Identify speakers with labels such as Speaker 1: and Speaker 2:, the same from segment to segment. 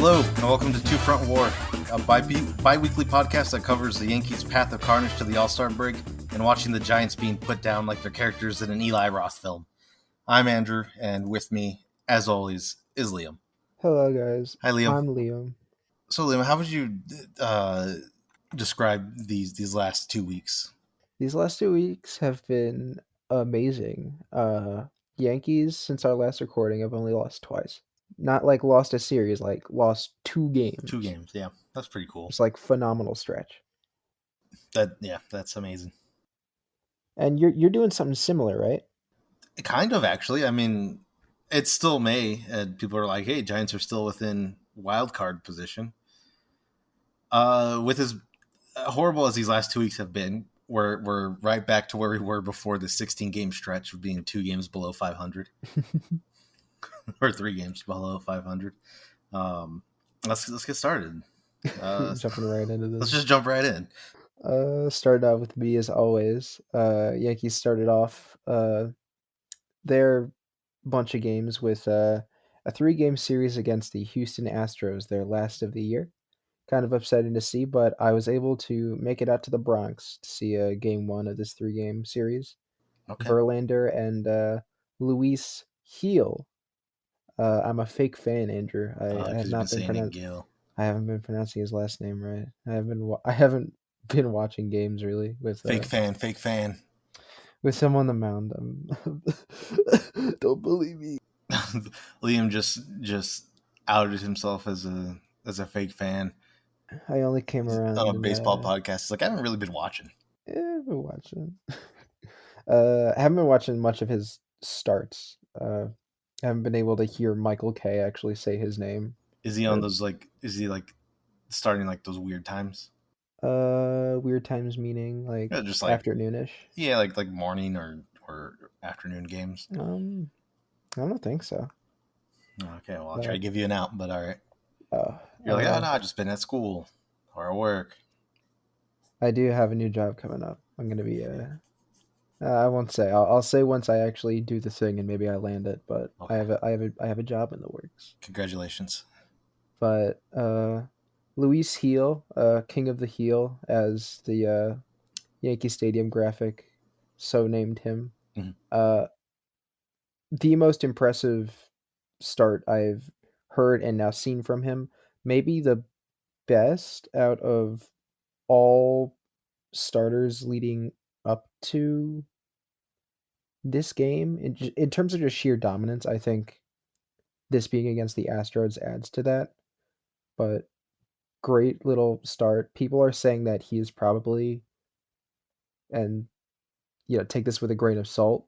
Speaker 1: Hello, and welcome to Two Front War, a bi-weekly podcast that covers the Yankees' path of carnage to the All-Star break and watching the Giants being put down like they're characters in an Eli Roth film. I'm Andrew, and with me, as always, is Liam.
Speaker 2: Hello, guys.
Speaker 1: Hi, Liam.
Speaker 2: I'm Liam.
Speaker 1: So, Liam, how would you describe these last 2 weeks?
Speaker 2: These last 2 weeks have been amazing. Yankees, since our last recording, have only lost twice. Not like lost a series, like lost 2 games.
Speaker 1: 2 games, yeah. That's pretty cool.
Speaker 2: It's like phenomenal stretch.
Speaker 1: That's amazing.
Speaker 2: And you're doing something similar, right?
Speaker 1: Kind of, actually. I mean, it's still May, and people are like, hey, Giants are still within wild card position. With as horrible as these last 2 weeks have been, we're right back to where we were before the 16-game stretch of being 2 games below 500. Or 3 games below 500. Let's get started.
Speaker 2: Jumping right into this.
Speaker 1: Let's just jump right in.
Speaker 2: Started out with me as always. Yankees started off their bunch of games with a 3-game series against the Houston Astros, their last of the year. Kind of upsetting to see, but I was able to make it out to the Bronx to see game 1 of this 3-game series.
Speaker 1: Okay.
Speaker 2: Verlander and Luis Gil. I'm a fake fan, Andrew. I have not been I haven't been pronouncing his last name right. I haven't been watching games really with
Speaker 1: fake fan
Speaker 2: with him on the mound. Don't believe me.
Speaker 1: Liam just outed himself as a fake fan.
Speaker 2: I only came around
Speaker 1: on a baseball podcast. It's like I haven't really been watching.
Speaker 2: I've been watching. I haven't been watching much of his starts. I haven't been able to hear Michael K actually say his name.
Speaker 1: Is he on those is he starting those weird times?
Speaker 2: Weird times meaning just afternoonish.
Speaker 1: Yeah, like morning or afternoon games.
Speaker 2: I don't think so.
Speaker 1: Okay, well I'll try to give you an out, but all right. You're like, no, I've just been at school or at work.
Speaker 2: I do have a new job coming up. I'm gonna be I won't say. I'll say once I actually do the thing and maybe I land it. But okay. I have a job in the works.
Speaker 1: Congratulations.
Speaker 2: But Luis Gil, King of the Heel, as the Yankee Stadium graphic so named him.
Speaker 1: Mm-hmm.
Speaker 2: The most impressive start I've heard and now seen from him. Maybe the best out of all starters leading up to this game. In terms of just sheer dominance, I think this being against the Astros adds to that. But great little start. People are saying that he is probably, and take this with a grain of salt,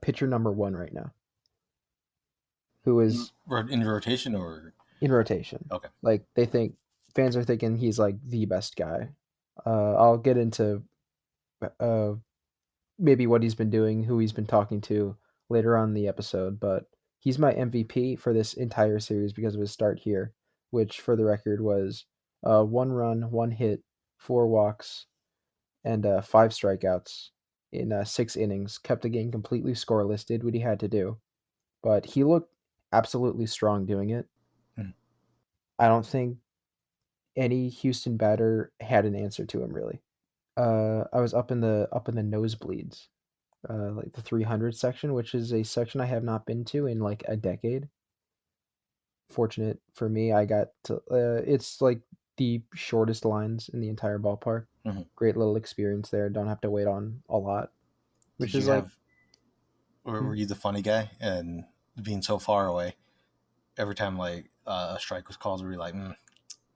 Speaker 2: pitcher number 1 right now. Who is
Speaker 1: in rotation or
Speaker 2: in rotation?
Speaker 1: Okay.
Speaker 2: Like fans are thinking he's like the best guy. I'll get into maybe what he's been doing, who he's been talking to later on in the episode, but he's my MVP for this entire series because of his start here, which for the record was 1 run, 1 hit, 4 walks, and 5 strikeouts in 6 innings. Kept the game completely scoreless, did what he had to do, but he looked absolutely strong doing it. I don't think any Houston batter had an answer to him really. I was up in the nosebleeds, like the 300 section, which is a section I have not been to in like a decade. Fortunate for me, I got to. It's like the shortest lines in the entire ballpark.
Speaker 1: Mm-hmm.
Speaker 2: Great little experience there. Don't have to wait on a lot. Which is
Speaker 1: or were you the funny guy and being so far away? Every time a strike was called, we were like,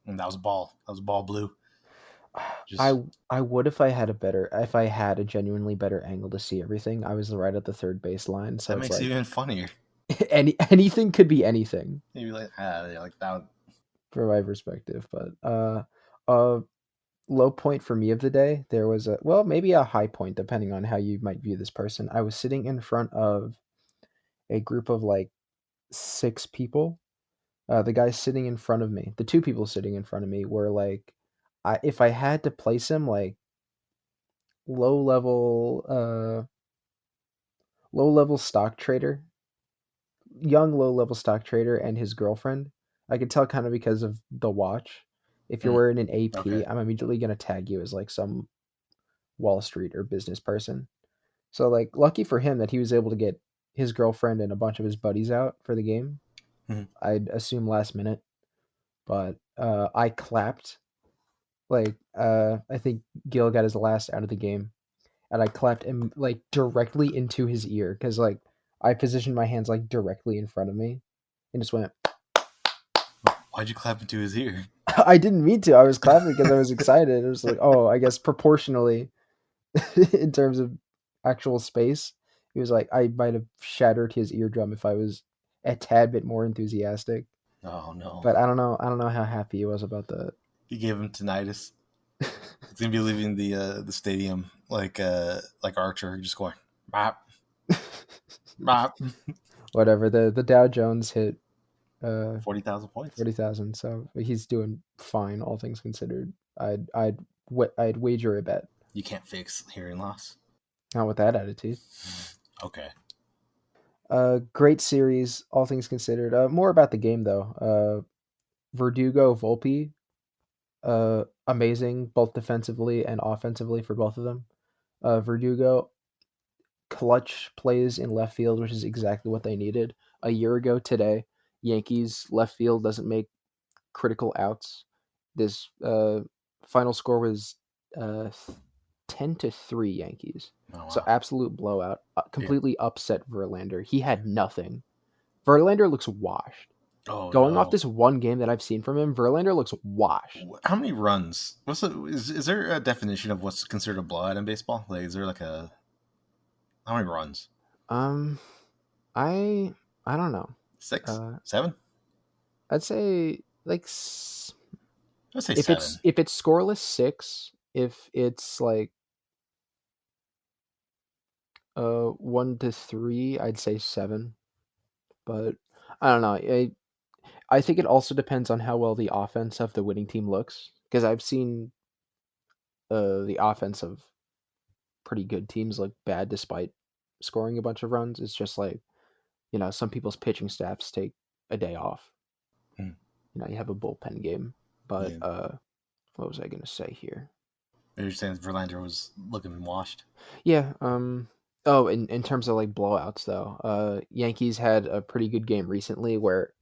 Speaker 1: that was a ball. That was a ball blue.
Speaker 2: I would if I had a genuinely better angle to see everything. I was right at the third base line, so
Speaker 1: that makes it even funnier.
Speaker 2: Anything could be anything.
Speaker 1: Maybe like that.
Speaker 2: From my perspective, but low point for me of the day, there was maybe a high point depending on how you might view this person. I was sitting in front of a group of like 6 people. The guy sitting in front of me, the 2 people sitting in front of me were like, if I had to place him like low level stock trader, young low level stock trader and his girlfriend, I could tell kind of because of the watch. If you're
Speaker 1: Mm,
Speaker 2: wearing an
Speaker 1: okay.
Speaker 2: AP, I'm immediately gonna tag you as like some Wall Street or business person. So like lucky for him that he was able to get his girlfriend and a bunch of his buddies out for the game.
Speaker 1: Mhm.
Speaker 2: I'd assume last minute, but I clapped. Like I think Gil got his last out of the game, and I clapped him like directly into his ear because like I positioned my hands like directly in front of me and just went.
Speaker 1: Why'd you clap into his ear?
Speaker 2: I didn't mean to. I was clapping because I was excited. It was like, oh, I guess proportionally in terms of actual space, he was like, I might have shattered his eardrum if I was a tad bit more enthusiastic.
Speaker 1: Oh no,
Speaker 2: But I don't know. I don't know how happy he was about that.
Speaker 1: he gave him tinnitus. He's gonna be leaving the stadium like Archer, just going mop mop.
Speaker 2: Whatever. The Dow Jones hit
Speaker 1: 40,000 points.
Speaker 2: 40,000, so he's doing fine, all things considered. I'd wager a bet.
Speaker 1: You can't fix hearing loss.
Speaker 2: Not with that attitude.
Speaker 1: Okay.
Speaker 2: Great series, all things considered. More about the game though. Verdugo, Volpe, amazing both defensively and offensively for both of them. Verdugo, clutch plays in left field, which is exactly what they needed. A year ago today, Yankees left field doesn't make critical outs. This final score was uh, 10-3 Yankees.
Speaker 1: Oh
Speaker 2: So
Speaker 1: wow.
Speaker 2: absolute blowout.
Speaker 1: Yeah.
Speaker 2: Completely upset Verlander. He had nothing. Verlander looks washed.
Speaker 1: Oh
Speaker 2: Going off
Speaker 1: no.
Speaker 2: this one game that I've seen from him, Verlander looks washed.
Speaker 1: How many runs? Is there a definition of what's considered a blowout in baseball? Like, is there like a how many runs?
Speaker 2: Um, I I don't know.
Speaker 1: Six,
Speaker 2: Uh,
Speaker 1: seven?
Speaker 2: I'd say like
Speaker 1: Let's say seven.
Speaker 2: if it's scoreless 6, if it's like 1-3, I'd say 7. But I don't know. I think it also depends on how well the offense of the winning team looks because I've seen the offense of pretty good teams look bad despite scoring a bunch of runs. It's just like, some people's pitching staffs take a day off.
Speaker 1: Hmm.
Speaker 2: You have a bullpen game. But
Speaker 1: Yeah.
Speaker 2: what was I going to say here?
Speaker 1: You're saying Verlander was looking washed.
Speaker 2: Yeah, oh, in terms of like blowouts though, Yankees had a pretty good game recently where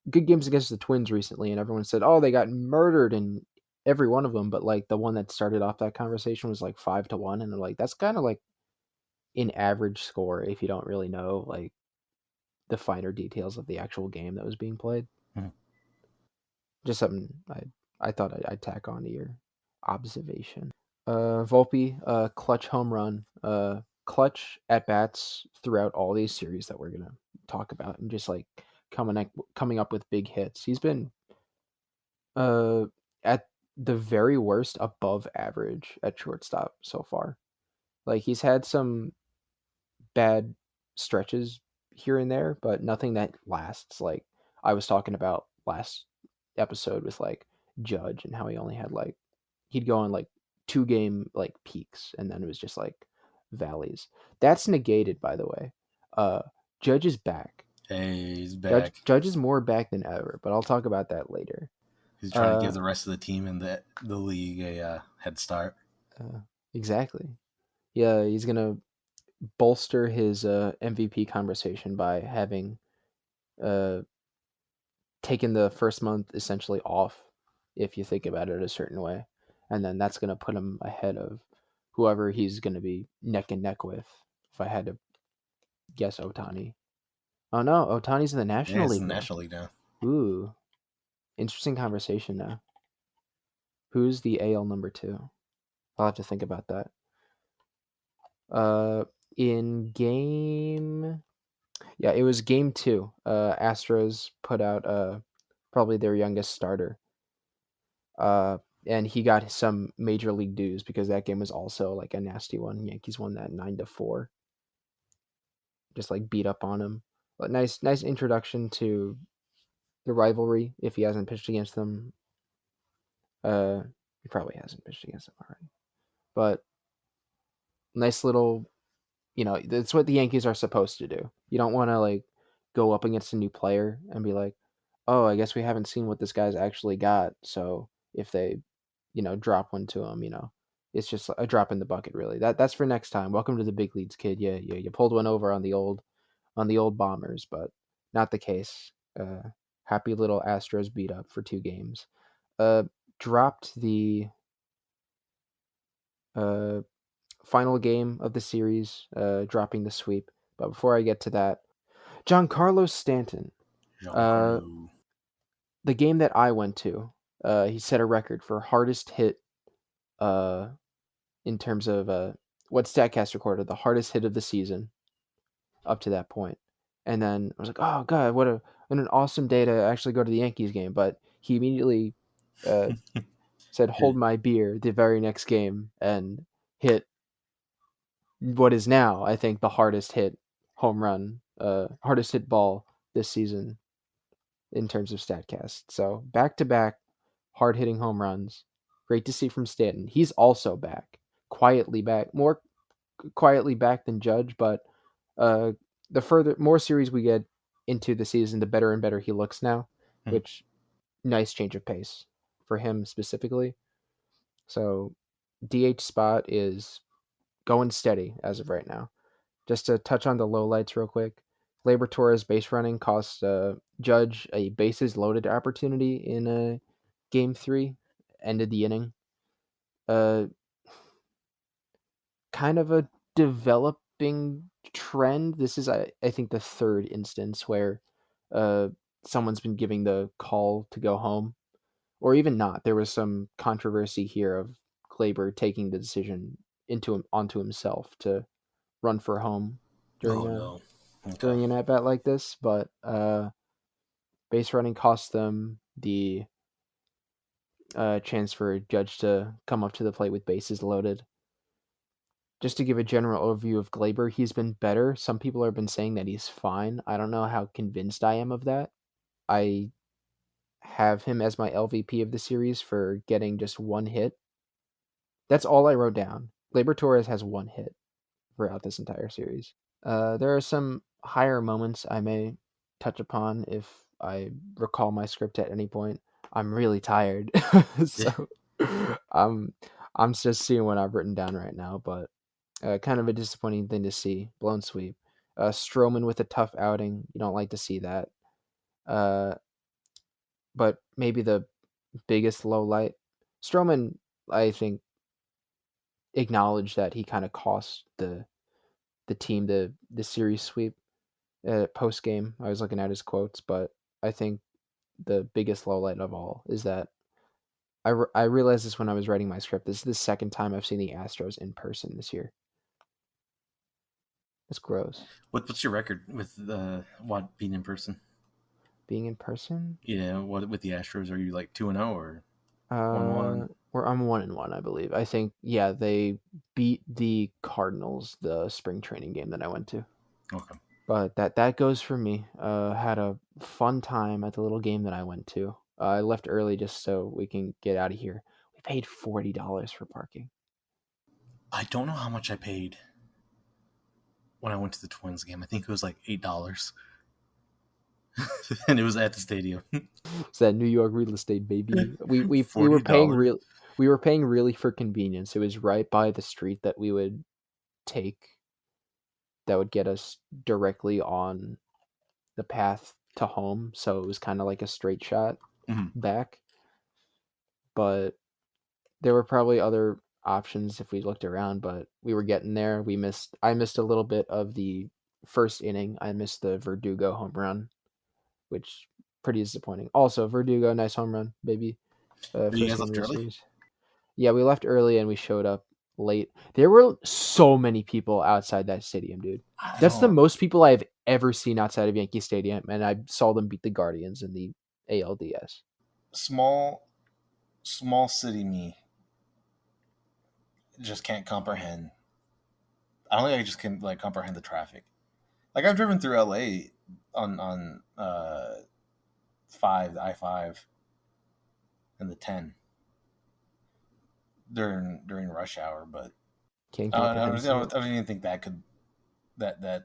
Speaker 2: good games against the Twins recently, and everyone said, "Oh, they got murdered in every one of them." But like the one that started off that conversation was like 5-1, and they're like, "That's kind of like an average score if you don't really know like the finer details of the actual game that was being played."
Speaker 1: Mhm.
Speaker 2: Just something I thought I'd tack on to your observation. Volpe, clutch home run, clutch at bats throughout all these series that we're gonna talk about, and just like coming up with big hits. He's been uh at the very worst above average at shortstop so far. Like he's had some bad stretches here and there, but nothing that lasts. Like I was talking about last episode with like Judge and how he only had like he'd go on like 2 game like peaks and then it was just like valleys. That's negated by the way. Uh Judge is back.
Speaker 1: Hey, he's
Speaker 2: Judge
Speaker 1: back.
Speaker 2: Judge is more back than ever, but I'll talk about that later.
Speaker 1: He's trying to give
Speaker 2: Uh,
Speaker 1: the rest of the team in the league a head start.
Speaker 2: uh exactly. Yeah, he's gonna bolster his MVP conversation by having uh taken the first month essentially off, if you think about it a certain way, and then that's gonna put him ahead of whoever he's gonna be neck and neck with. If I had to guess, Otani. Oh no, Otani's in the
Speaker 1: Yeah,
Speaker 2: National
Speaker 1: it's the
Speaker 2: League now.
Speaker 1: National League now.
Speaker 2: Ooh, interesting conversation now. Who's the AL number 2? I'll have to think about that. Uh, in game, yeah, it was game 2. Astros put out probably their youngest starter. Uh, and he got some major league dues because that game was also like a nasty one. Yankees won that 9-4. Just like beat up on him. But nice introduction to the rivalry. If he hasn't pitched against them, he probably hasn't pitched against them already. But nice little, that's what the Yankees are supposed to do. You don't want to like go up against a new player and be like, oh, I guess we haven't seen what this guy's actually got. So if they, drop one to him, it's just a drop in the bucket, really. That's for next time. Welcome to the big leagues, kid. Yeah, yeah, you pulled one over on the old Bombers, but not the case. Happy little Astros beat up for 2 games. Uh, dropped the uh final game of the series, dropping the sweep. But before I get to that, Giancarlo Stanton. Uh,
Speaker 1: Giancarlo.
Speaker 2: the game that I went to, he set a record for hardest hit uh, in terms of what Statcast recorded, the hardest hit of the season up to that point. And then I was like, oh, God, what an awesome day to actually go to the Yankees game. But he immediately uh, said, hold my beer the very next game and hit what is now, I think, the hardest hit home run, hardest hit ball this season in terms of Statcast. So back to back hard hitting home runs. Great to see from Stanton. He's also back, quietly back, more quietly back than Judge, but uh, the further more series we get into the season, the better and better he looks now.
Speaker 1: Hmm.
Speaker 2: Which nice change of pace for him specifically. So DH spot is going steady as of right now. Just to touch on the lowlights real quick, Gleyber Torres base running cost Judge a bases loaded opportunity in game 3, ended the inning. Uh, kind of a developing trend. This is, I think, the third instance where uh, someone's been giving the call to go home, or even not. There was some controversy here of Gleyber taking the decision onto himself to run for home during
Speaker 1: Oh
Speaker 2: a
Speaker 1: no. Okay.
Speaker 2: during an at bat like this, but base running cost them the chance for a Judge to come up to the plate with bases loaded. Just to give a general overview of Glaber, he's been better. Some people have been saying that he's fine. I don't know how convinced I am of that. I have him as my LVP of the series for getting just 1 hit. That's all I wrote down. Glaber Torres has 1 hit throughout this entire series. There are some higher moments I may touch upon if I recall my script at any point. I'm really tired,
Speaker 1: Yeah.
Speaker 2: so I'm I'm just seeing what I've written down right now. But kind of a disappointing thing to see. Blown sweep. Stroman with a tough outing. You don't like to see that. Uh, but maybe the biggest low light. Stroman, I think, acknowledged that he kind of cost the team the series sweep post game. I was looking at his quotes, but I think the biggest lowlight of all is that I realized this when I was writing my script. This is the second time I've seen the Astros in person this year. It's gross.
Speaker 1: What's your record with what being in person?
Speaker 2: Being in person,
Speaker 1: Yeah, what with the Astros? Are you like 2-0 or 1-1?
Speaker 2: where I'm 1-1, I believe. I think yeah, they beat the Cardinals the spring training game that I went to.
Speaker 1: Okay.
Speaker 2: But that goes for me. Had a fun time at the little game that I went to. I left early just so we can get out of here. We paid $40 for parking.
Speaker 1: I don't know how much I paid when I went to the Twins game. I think it was like $8, and it was at the stadium.
Speaker 2: It's that New York real estate, baby. We were paying
Speaker 1: $40.
Speaker 2: real. We were paying really for convenience. It was right by the street that we would take. That would get us directly on the path to home. So it was kind of like a straight shot
Speaker 1: Mhm.
Speaker 2: back. But there were probably other options if we looked around, but we were getting there. I missed a little bit of the first inning. I missed the Verdugo home run, which pretty disappointing. Also, Verdugo, nice home run, baby.
Speaker 1: You
Speaker 2: First
Speaker 1: guys
Speaker 2: game of
Speaker 1: left
Speaker 2: the
Speaker 1: early?
Speaker 2: series. Yeah, we left early and we showed up late. There were so many people outside that stadium, dude.
Speaker 1: I
Speaker 2: That's the
Speaker 1: don't.
Speaker 2: most people I've ever seen outside of Yankee Stadium, and I saw them beat the Guardians in the ALDS.
Speaker 1: Small, small city me just can't comprehend. I don't think I just can like comprehend the traffic. Like I've driven through LA on 5, the I-5 and the 10 during rush hour, but
Speaker 2: Can't
Speaker 1: I
Speaker 2: comprehend
Speaker 1: don't even think that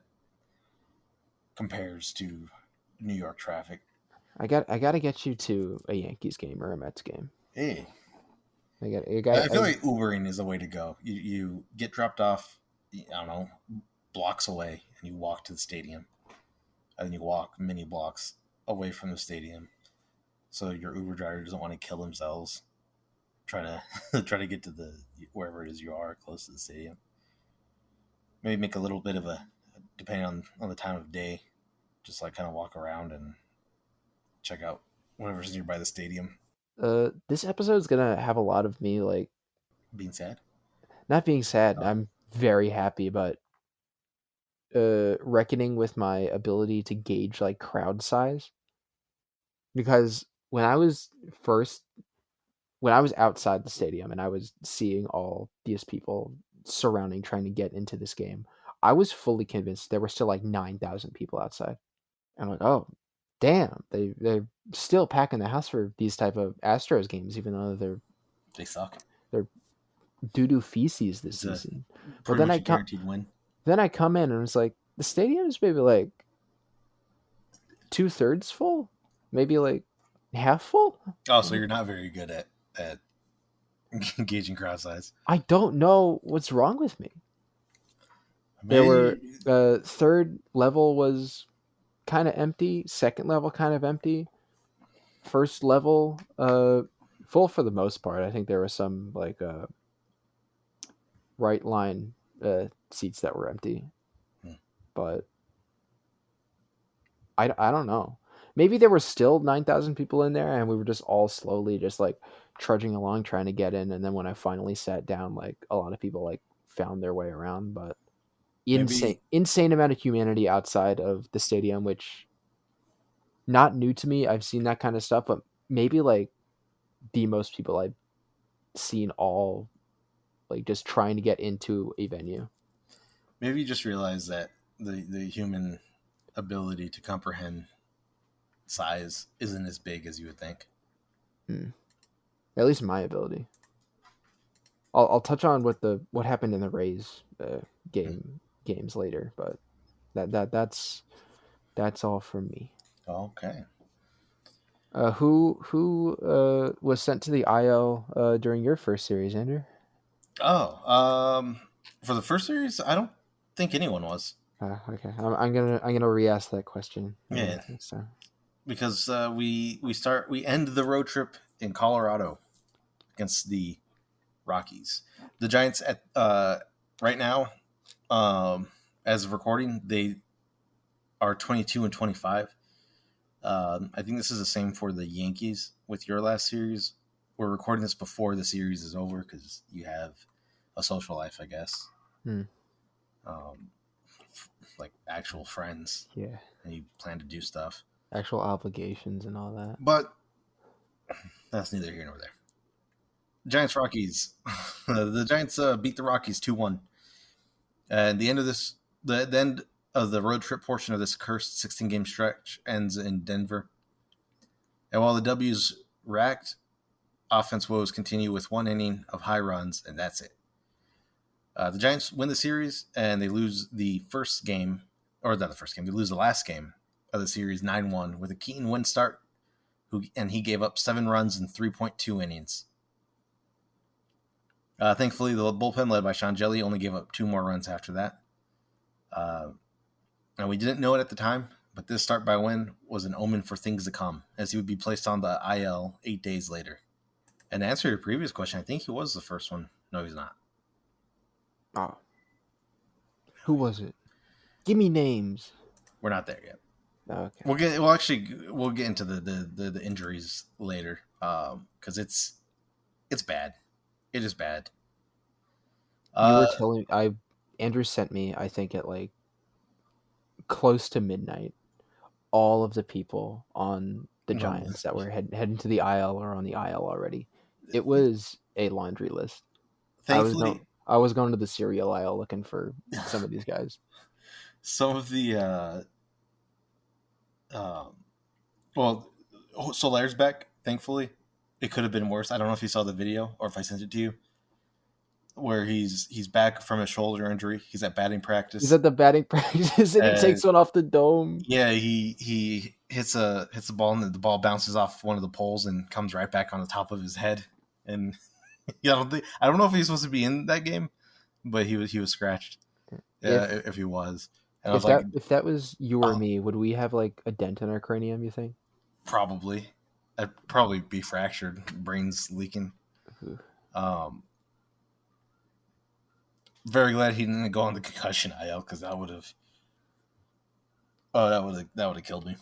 Speaker 1: compares to New York traffic.
Speaker 2: I gotta get you to a Yankees game or a Mets game.
Speaker 1: Hey,
Speaker 2: I got
Speaker 1: I feel like Ubering is the way to go. You get dropped off, I don't know, blocks away, and you walk to the stadium, and then you walk many blocks away from the stadium, so your Uber driver doesn't want to kill themselves trying to try to get to the wherever it is you are close to the stadium. Maybe make a little bit of a, depending on the time of day, just like kind of walk around and check out whatever's nearby the stadium.
Speaker 2: this episode's gonna have a lot of me like
Speaker 1: Being sad.
Speaker 2: not being sad.
Speaker 1: Oh,
Speaker 2: I'm very happy, but reckoning with my ability to gauge like crowd size because first when I was outside the stadium and I was seeing all these people surrounding trying to get into this game, I was fully convinced there were still like 9,000 people outside. And I'm like, oh, damn, they're still packing the house for these type of Astros games, even though
Speaker 1: they suck.
Speaker 2: they're doo doo feces this
Speaker 1: It's a
Speaker 2: season. But
Speaker 1: pretty much a guaranteed win.
Speaker 2: then I come in and it's like the stadium is maybe like 2/3 full, maybe like half full.
Speaker 1: Oh, so you're not very good at gauging crowd size.
Speaker 2: I don't know what's wrong with me. There were
Speaker 1: Maybe
Speaker 2: third level was kind of empty, second level kind of empty, first level full for the most part. I think there were some like right line seats that were empty, but I don't know. Maybe there were still 9,000 people in there and we were just all slowly just like trudging along trying to get in, and then when I finally sat down like a lot of people like found their way around, but
Speaker 1: maybe
Speaker 2: insane amount of humanity outside of the stadium, which not new to me. I've seen that kind of stuff, but maybe like the most people I've seen all like just trying to get into a venue.
Speaker 1: maybe you just realize that the human ability to comprehend size isn't as big as you would think.
Speaker 2: Hmm. At least my ability. I'll touch on what happened in the Rays games later, but that's all from me.
Speaker 1: Okay.
Speaker 2: Who was sent to the IL during your first series, Andrew?
Speaker 1: Oh, for the first series, I don't think anyone was.
Speaker 2: Okay, I'm gonna re-ask that question
Speaker 1: Yeah,
Speaker 2: next time.
Speaker 1: because we end the road trip in Colorado against the Rockies. The Giants at right now, as of recording, they are 22-25. I think this is the same for the Yankees with your last series. We're recording this before the series is over because you have a social life, I guess.
Speaker 2: Hmm.
Speaker 1: Um, like actual friends,
Speaker 2: Yeah,
Speaker 1: and you plan to do stuff.
Speaker 2: actual obligations and all that.
Speaker 1: But that's neither here nor there. Giants Rockies. The Giants beat the Rockies 2-1. And the end of the road trip portion of this cursed 16-game stretch ends in Denver. And while the W's racked, offense woes continue with one inning of high runs, and that's it. The Giants win the series, and they lose the first game, or not the first game, they lose the last game of the series 9-1 with a Keaton win start, and he gave up 7 runs in 3.2 innings. Thankfully, the bullpen led by Sean Jelly only gave up 2 more runs after that. And we didn't know it at the time, but this start by Wynn was an omen for things to come, as he would be placed on the IL 8 days later. And to answer your previous question, I think he was the first one. No, he's not.
Speaker 2: Oh, who was it? Give me names.
Speaker 1: We're not there yet.
Speaker 2: Okay.
Speaker 1: We'll get into the injuries later, because it's bad. It is bad.
Speaker 2: You were telling Andrew sent me, I think at like close to midnight, all of the people on the Giants that were heading to the IL or on the IL already. It was a laundry list.
Speaker 1: Thankfully,
Speaker 2: I was going to the cereal aisle looking for some of these guys.
Speaker 1: some of the well, Solaire's back. Thankfully, it could have been worse. I don't know if you saw the video or if I sent it to you. where he's back from a shoulder injury. He's at batting
Speaker 2: He's
Speaker 1: practice,
Speaker 2: at the batting practice and he
Speaker 1: and
Speaker 2: takes one off the dome.
Speaker 1: yeah, he hits a ball, and the ball bounces off one of the poles and comes right back on the top of his head. And yeah, I don't know if he's supposed to be in that game, but he was scratched.
Speaker 2: If
Speaker 1: If he was, and I was
Speaker 2: if
Speaker 1: like,
Speaker 2: that was you or
Speaker 1: oh,
Speaker 2: me, would we have like a dent in our cranium, you think?
Speaker 1: probably, I'd probably be fractured, brains leaking.
Speaker 2: Ooh.
Speaker 1: Um, very glad he didn't go on the concussion IL, because that would have, oh, that would have killed me.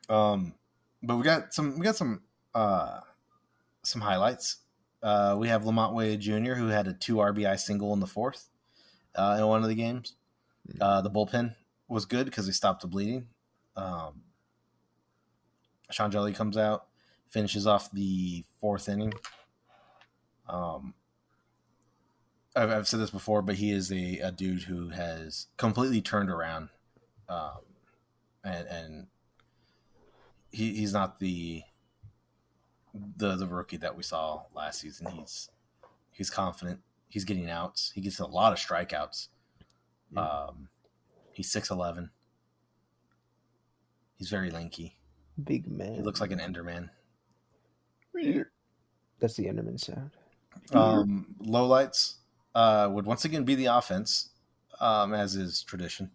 Speaker 1: But we got some highlights. We have Lamont Wade Jr., who had a 2 RBI single in the fourth in one of the games. The bullpen was good because they stopped the bleeding. Sean Jelly comes out, finishes off the fourth inning. I've said this before, but he is a dude who has completely turned around, and he's not the rookie that we saw last season. He's confident. He's getting outs. He gets a lot of strikeouts. He's 6'11". He's very lanky.
Speaker 2: Big man.
Speaker 1: He looks like an Enderman.
Speaker 2: That's the Enderman sound.
Speaker 1: Lowlights would once again be the offense, as is tradition,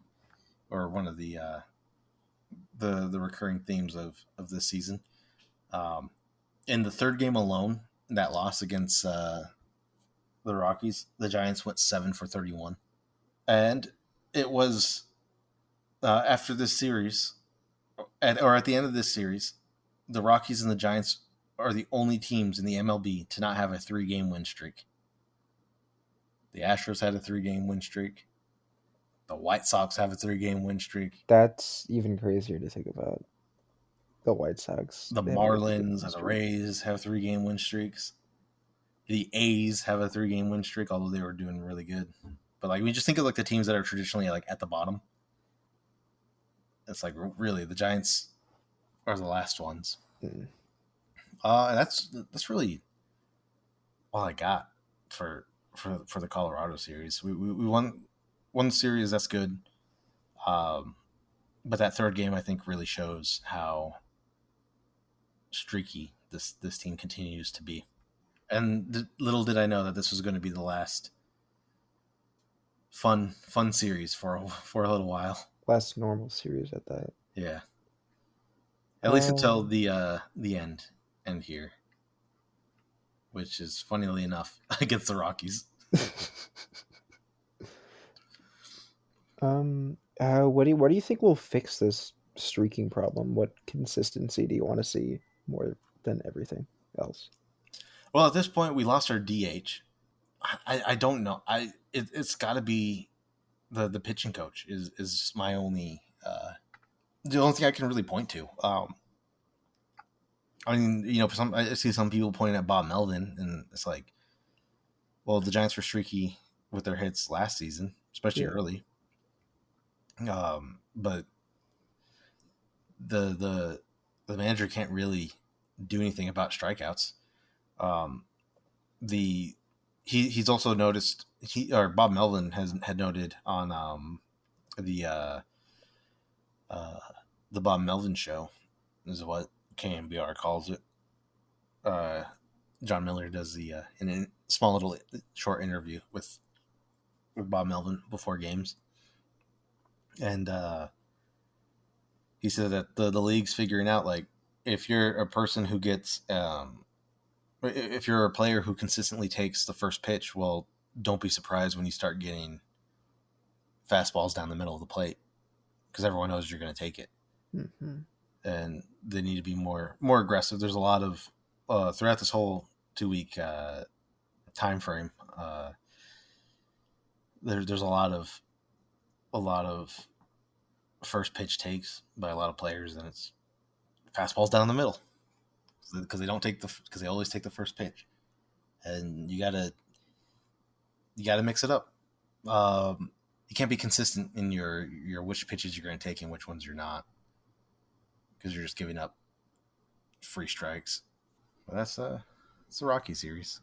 Speaker 1: or one of the recurring themes of this season. In the third game alone, that loss against the Rockies, the Giants went 7 for 31, and it was after this series, at the end of this series, the Rockies and the Giants are the only teams in the MLB to not have a 3-game win streak. The Astros had a 3-game win streak. The White Sox have a 3-game win streak.
Speaker 2: That's even crazier to think about. The White Sox.
Speaker 1: The Marlins and the Rays have 3-game win streaks. The A's have a 3-game win streak, although they were doing really good. But like, we just think of like the teams that are traditionally like at the bottom. It's like, really, the Giants are the last ones. And that's really all I got for the Colorado series. We won one series, that's good. But that third game, I think, really shows how streaky this team continues to be. And little did I know that this was going to be the last fun series for a little while.
Speaker 2: Last normal series at that.
Speaker 1: Yeah. At least until the end here, which is, funnily enough, against the Rockies.
Speaker 2: What do you think will fix this streaking problem? What consistency do you want to see more than everything else?
Speaker 1: Well, at this point, we lost our DH. I don't know. It's got to be the pitching coach is my only the only thing I can really point to. I mean, I see some people pointing at Bob Melvin, and it's like, well, the Giants were streaky with their hits last season, especially early. But the manager can't really do anything about strikeouts. He's also noticed, Bob Melvin had noted on the Bob Melvin show, is what KMBR calls it. John Miller does in a small little short interview with Bob Melvin before games, and he said that the league's figuring out, like, if you're a person who gets if you're a player who consistently takes the first pitch, well, don't be surprised when you start getting fastballs down the middle of the plate, because everyone knows you're going to take it.
Speaker 2: Mm-hmm.
Speaker 1: And they need to be more aggressive. There's a lot of throughout this whole 2-week time frame. There's a lot of first pitch takes by a lot of players, and it's fastballs down the middle, because they always take the first pitch, and you gotta mix it up. You can't be consistent in your which pitches you're going to take and which ones you're not, because you're just giving up free strikes. But that's the Rocky series.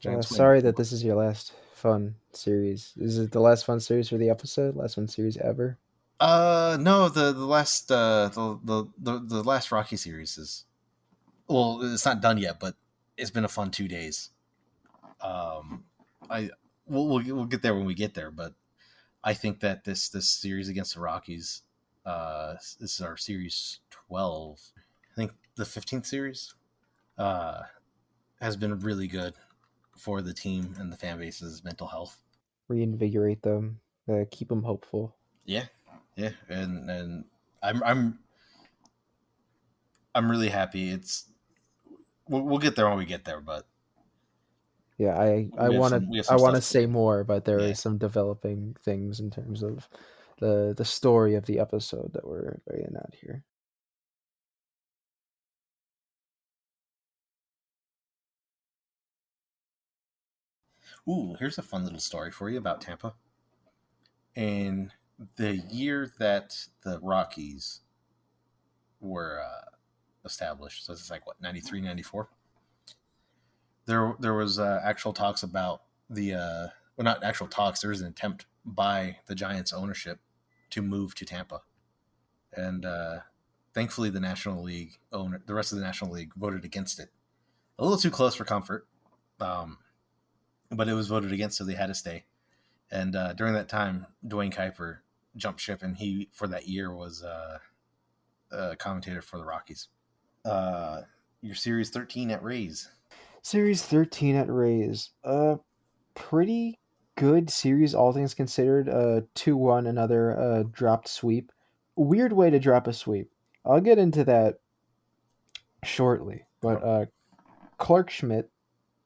Speaker 1: Giants win
Speaker 2: Sorry that
Speaker 1: 2-1.
Speaker 2: this is your last fun series. Is it the last fun series for the episode? Last fun series ever?
Speaker 1: No, the last the last Rocky series is, well, it's not done yet, but it's been a fun 2 days. Um, I we'll get there when we get there, but I think that this series against the Rockies, this is our series 12. I think the 15th series, uh, has been really good for the team and the fan base's mental health.
Speaker 2: Reinvigorate them, keep them hopeful.
Speaker 1: Yeah, yeah, and I'm I'm I'm really happy. It's we'll get there when we get there, but
Speaker 2: Yeah, I
Speaker 1: we have
Speaker 2: want
Speaker 1: some
Speaker 2: to
Speaker 1: we have
Speaker 2: I
Speaker 1: some
Speaker 2: want to
Speaker 1: stuff to
Speaker 2: say
Speaker 1: do.
Speaker 2: more, but there are
Speaker 1: Yeah.
Speaker 2: some developing things in terms of the story of the episode that we're laying out here.
Speaker 1: Ooh, here's a fun little story for you about Tampa. In the year that the Rockies were established, so it's like what, 93, 94. There was actual talks about the well, not actual talks. There was an attempt by the Giants ownership to move to Tampa, and thankfully the National League owner, the rest of the National League voted against it. A little too close for comfort, um, but it was voted against, so they had to stay. And during that time, Dwayne Kuiper jumped ship, and he for that year was a commentator for the Rockies. Uh, your series 13 at Rays.
Speaker 2: Series 13 at Rays. Pretty good series, all things considered. 2-1, another dropped sweep. Weird way to drop a sweep. I'll get into that shortly. But
Speaker 1: Okay.
Speaker 2: Clark Schmidt,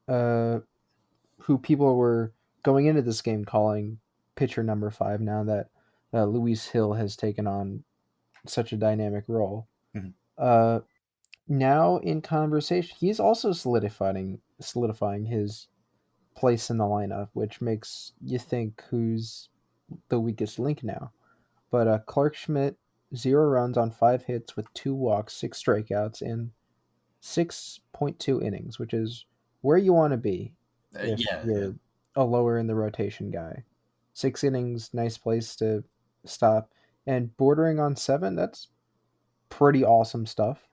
Speaker 2: uh, who people were going into this game calling pitcher number 5 now that Luis Hill has taken on such a dynamic role.
Speaker 1: Mhm.
Speaker 2: Uh, Now in conversation, he's also solidifying his place in the lineup, which makes you think who's the weakest link now. But Clark Schmidt, 0 runs on 5 hits with 2 walks, 6 strikeouts, and 6.2 innings, which is where you want to be if
Speaker 1: Yeah, yeah.
Speaker 2: you're a lower in the rotation guy. 6 innings, nice place to stop. And bordering on 7, that's pretty awesome stuff.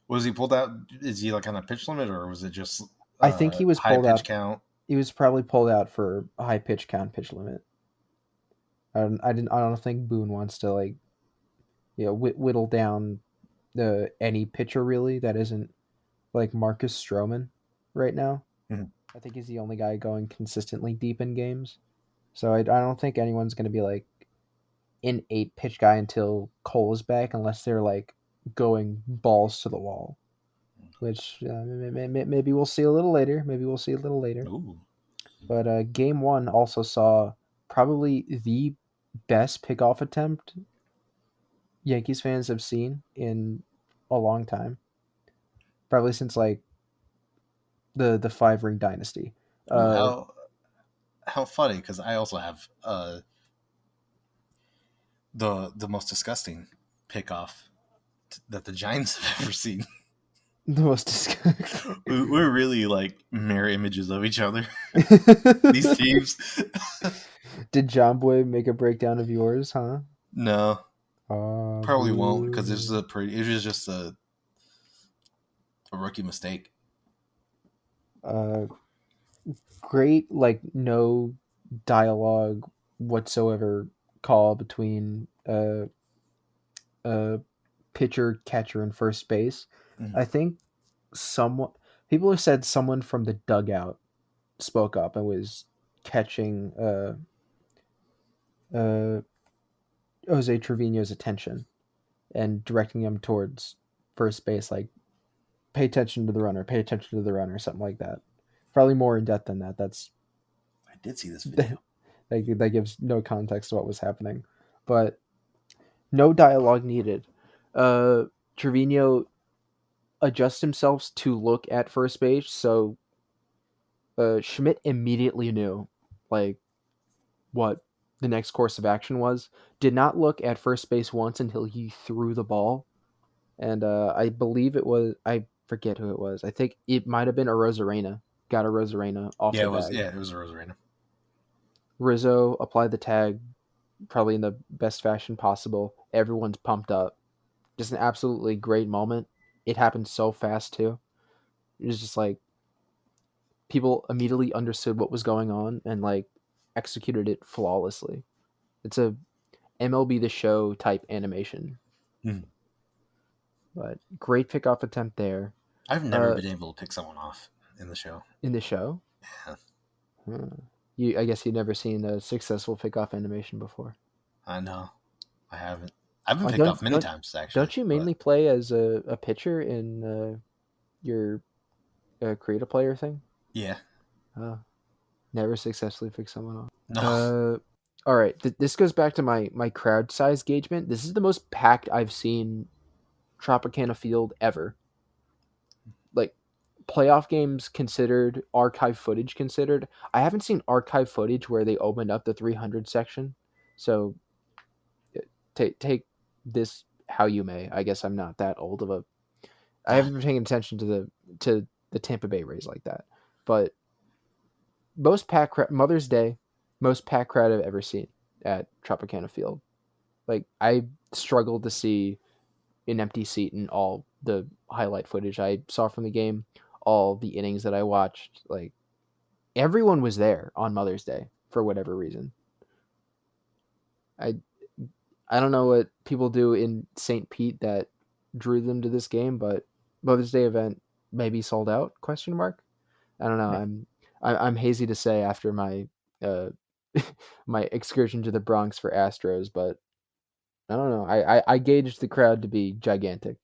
Speaker 1: Was he pulled out? Is he like on a pitch limit, or was it just
Speaker 2: I think he was
Speaker 1: high
Speaker 2: pulled
Speaker 1: pitch
Speaker 2: out.
Speaker 1: count?
Speaker 2: He was probably pulled out for a high pitch count, pitch limit. I don't think Boone wants to like whittle down the any pitcher really that isn't like Marcus Stroman right now.
Speaker 1: Mhm.
Speaker 2: I think he's the only guy going consistently deep in games. So I don't think anyone's going to be like an 8 pitch guy until Cole is back, unless they're like going balls to the wall. Which maybe we'll see a little later. Maybe we'll see a little later.
Speaker 1: Ooh.
Speaker 2: But game one also saw probably the best pickoff attempt Yankees fans have seen in a long time. Probably since like the 5 ring dynasty.
Speaker 1: Ooh,
Speaker 2: Uh,
Speaker 1: how funny, because I also have the most disgusting pickoff that the Giants have ever seen.
Speaker 2: the most disgusting.
Speaker 1: We're really like mirror images of each other. These teams.
Speaker 2: Did John Boy make a breakdown of yours, huh?
Speaker 1: No, probably won't, because there's
Speaker 2: Boo.
Speaker 1: a pretty. It was just a rookie mistake.
Speaker 2: Uh, Great, like no dialogue whatsoever call between uh pitcher, catcher, and first base.
Speaker 1: Mhm.
Speaker 2: I think someone people have said someone from the dugout spoke up and was catching uh Jose Trevino's attention and directing him towards first base, like pay attention to the runner, pay attention to the runner, something like that. Probably more in depth than that. That's
Speaker 1: I did see this
Speaker 2: that,
Speaker 1: video.
Speaker 2: that gives no context to what was happening, but no dialogue needed. Uh, Trevino adjusts himself to look at first base, so Schmidt immediately knew like what the next course of action was. Did not look at first base once until he threw the ball, and I believe it was I forget who it was. I think it might have been Arozarena. got a Rosarena off
Speaker 1: Yeah,
Speaker 2: the
Speaker 1: it was.
Speaker 2: bag.
Speaker 1: Yeah, it was a Rosarena.
Speaker 2: Rizzo applied the tag probably in the best fashion possible. Everyone's pumped up. Just an absolutely great moment. It happened so fast too. It was just like people immediately understood what was going on and like executed it flawlessly. It's a MLB The Show type animation,
Speaker 1: Mhm.
Speaker 2: but great pickoff attempt there.
Speaker 1: I've never
Speaker 2: Uh,
Speaker 1: been able to pick someone off in the show.
Speaker 2: in the show,
Speaker 1: Yeah,
Speaker 2: I guess you've never seen a successful pickoff animation before.
Speaker 1: I know. I haven't. I've been
Speaker 2: Oh,
Speaker 1: picked off many times actually,
Speaker 2: don't you
Speaker 1: but
Speaker 2: mainly play as a pitcher in your creative player thing?
Speaker 1: yeah,
Speaker 2: Uh, Never successfully picked someone off.
Speaker 1: no.
Speaker 2: All right. This goes back to my crowd size gaugement. This is the most packed I've seen Tropicana Field ever. Like playoff games considered, archive footage considered. I haven't seen archive footage where they opened up the 300 section. So take this how you may. I guess I'm not that old of a. I haven't been paying attention to the Tampa Bay Rays like that, but most packed Mother's Day, most packed crowd I've ever seen at Tropicana Field. Like I struggled to see an empty seat in all the highlight footage I saw from the game, all the innings that I watched. Like everyone was there on Mother's Day for whatever reason. I I don't know what people do in St. Pete that drew them to this game, but Mother's Day event maybe sold out? Question mark. I don't know. I'm hazy to say after my uh my excursion to the Bronx for Astros, but I don't know. I gauged the crowd to be gigantic.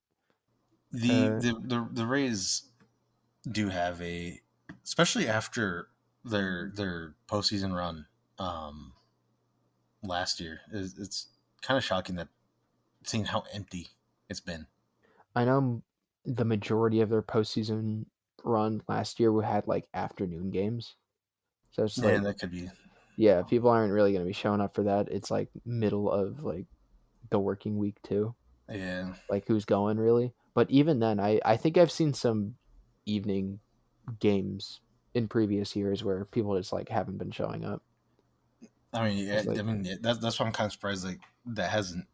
Speaker 1: the,
Speaker 2: Uh,
Speaker 1: the the the Rays do have especially after their postseason run um, last year. It's kind of shocking that seeing how empty it's been.
Speaker 2: I know the majority of their postseason run last year we had like afternoon games, so it's
Speaker 1: Yeah,
Speaker 2: like
Speaker 1: that could be.
Speaker 2: yeah, people aren't really going to be showing up for that. It's like middle of like the working week too.
Speaker 1: Yeah,
Speaker 2: Like who's going really? But even then, I think I've seen some evening games in previous years where people just like haven't been showing up.
Speaker 1: I mean,
Speaker 2: It's like
Speaker 1: that's why I'm kind of surprised like that hasn't.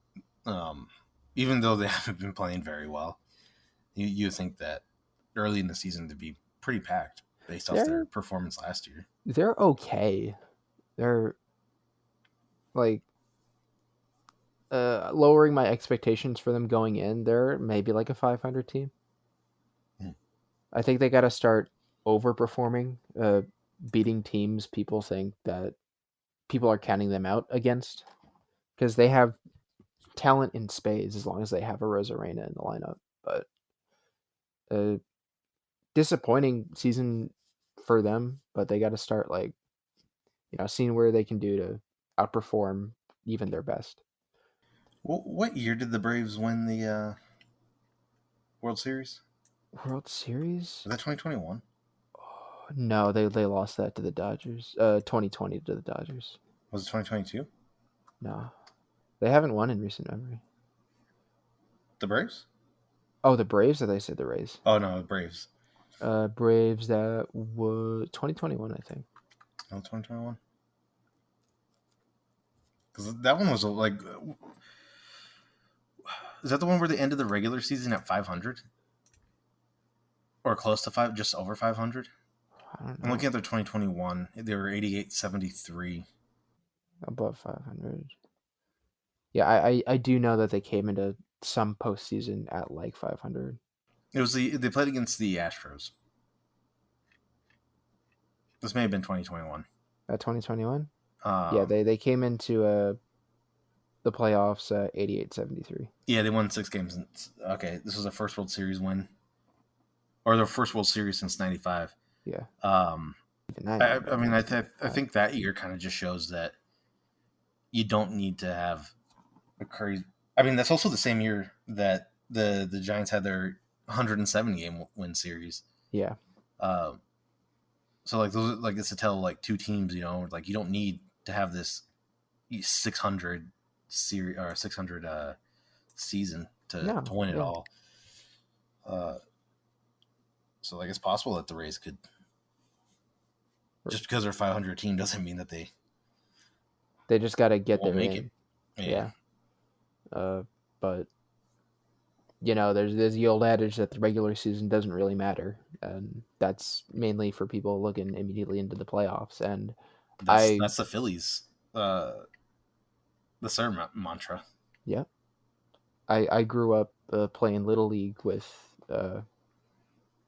Speaker 1: Um, Even though they haven't been playing very well, you think that early in the season to be pretty packed based off their
Speaker 2: they're
Speaker 1: performance last year.
Speaker 2: they're okay. They're like lowering my expectations for them going in. They're maybe like a 500 team.
Speaker 1: Hmm.
Speaker 2: I think they got to start overperforming, beating teams people think that people are counting them out against because they have talent in spades as long as they have a Rosarena in the lineup. But uh, disappointing season for them, but they got to start like seeing where they can do to outperform even their best.
Speaker 1: What year did the Braves win the World Series?
Speaker 2: World Series?
Speaker 1: Was that 2021?
Speaker 2: No, they lost that to the Dodgers. 2020 to the Dodgers.
Speaker 1: Was it 2022?
Speaker 2: No, they haven't won in recent memory.
Speaker 1: The Braves?
Speaker 2: Oh, the Braves, or they said the Rays.
Speaker 1: Oh no, the Braves.
Speaker 2: Braves that was 2021, I think.
Speaker 1: Oh, 2021. Because that one was like, is that the one where they ended the regular season at 500 or close to five, just over 500?
Speaker 2: I don't
Speaker 1: I'm
Speaker 2: know,
Speaker 1: looking at their 2021. They were 88-73.
Speaker 2: above 500. Yeah, I do know that they came into some postseason at like 500.
Speaker 1: It was they played against the Astros. This may have been 2021.
Speaker 2: At 2021. Yeah,
Speaker 1: Um,
Speaker 2: they came into the playoffs 88-73.
Speaker 1: yeah, they won 6 games. Okay, this was their first World Series win, or their first World Series since '95.
Speaker 2: Yeah,
Speaker 1: Um,
Speaker 2: even that year
Speaker 1: I
Speaker 2: though.
Speaker 1: mean, I
Speaker 2: 95.
Speaker 1: think that year kind of just shows that you don't need to have a crazy. I mean, that's also the same year that the Giants had their 107 game win series.
Speaker 2: Yeah,
Speaker 1: Um, so like those like it's to tell like two teams, like you don't need to have this 600 series or 600 season to
Speaker 2: no,
Speaker 1: win it
Speaker 2: yeah,
Speaker 1: all. Uh, so like it's possible that the Rays could. Just because they're a 500 team doesn't mean that
Speaker 2: They just got to
Speaker 1: they
Speaker 2: get
Speaker 1: won't
Speaker 2: there
Speaker 1: make it.
Speaker 2: in.
Speaker 1: Yeah,
Speaker 2: Yeah. But there's the old adage that the regular season doesn't really matter, and that's mainly for people looking immediately into the playoffs. And I,
Speaker 1: that's the Phillies, uh, the Sir mantra.
Speaker 2: yeah, I grew up playing little league with uh,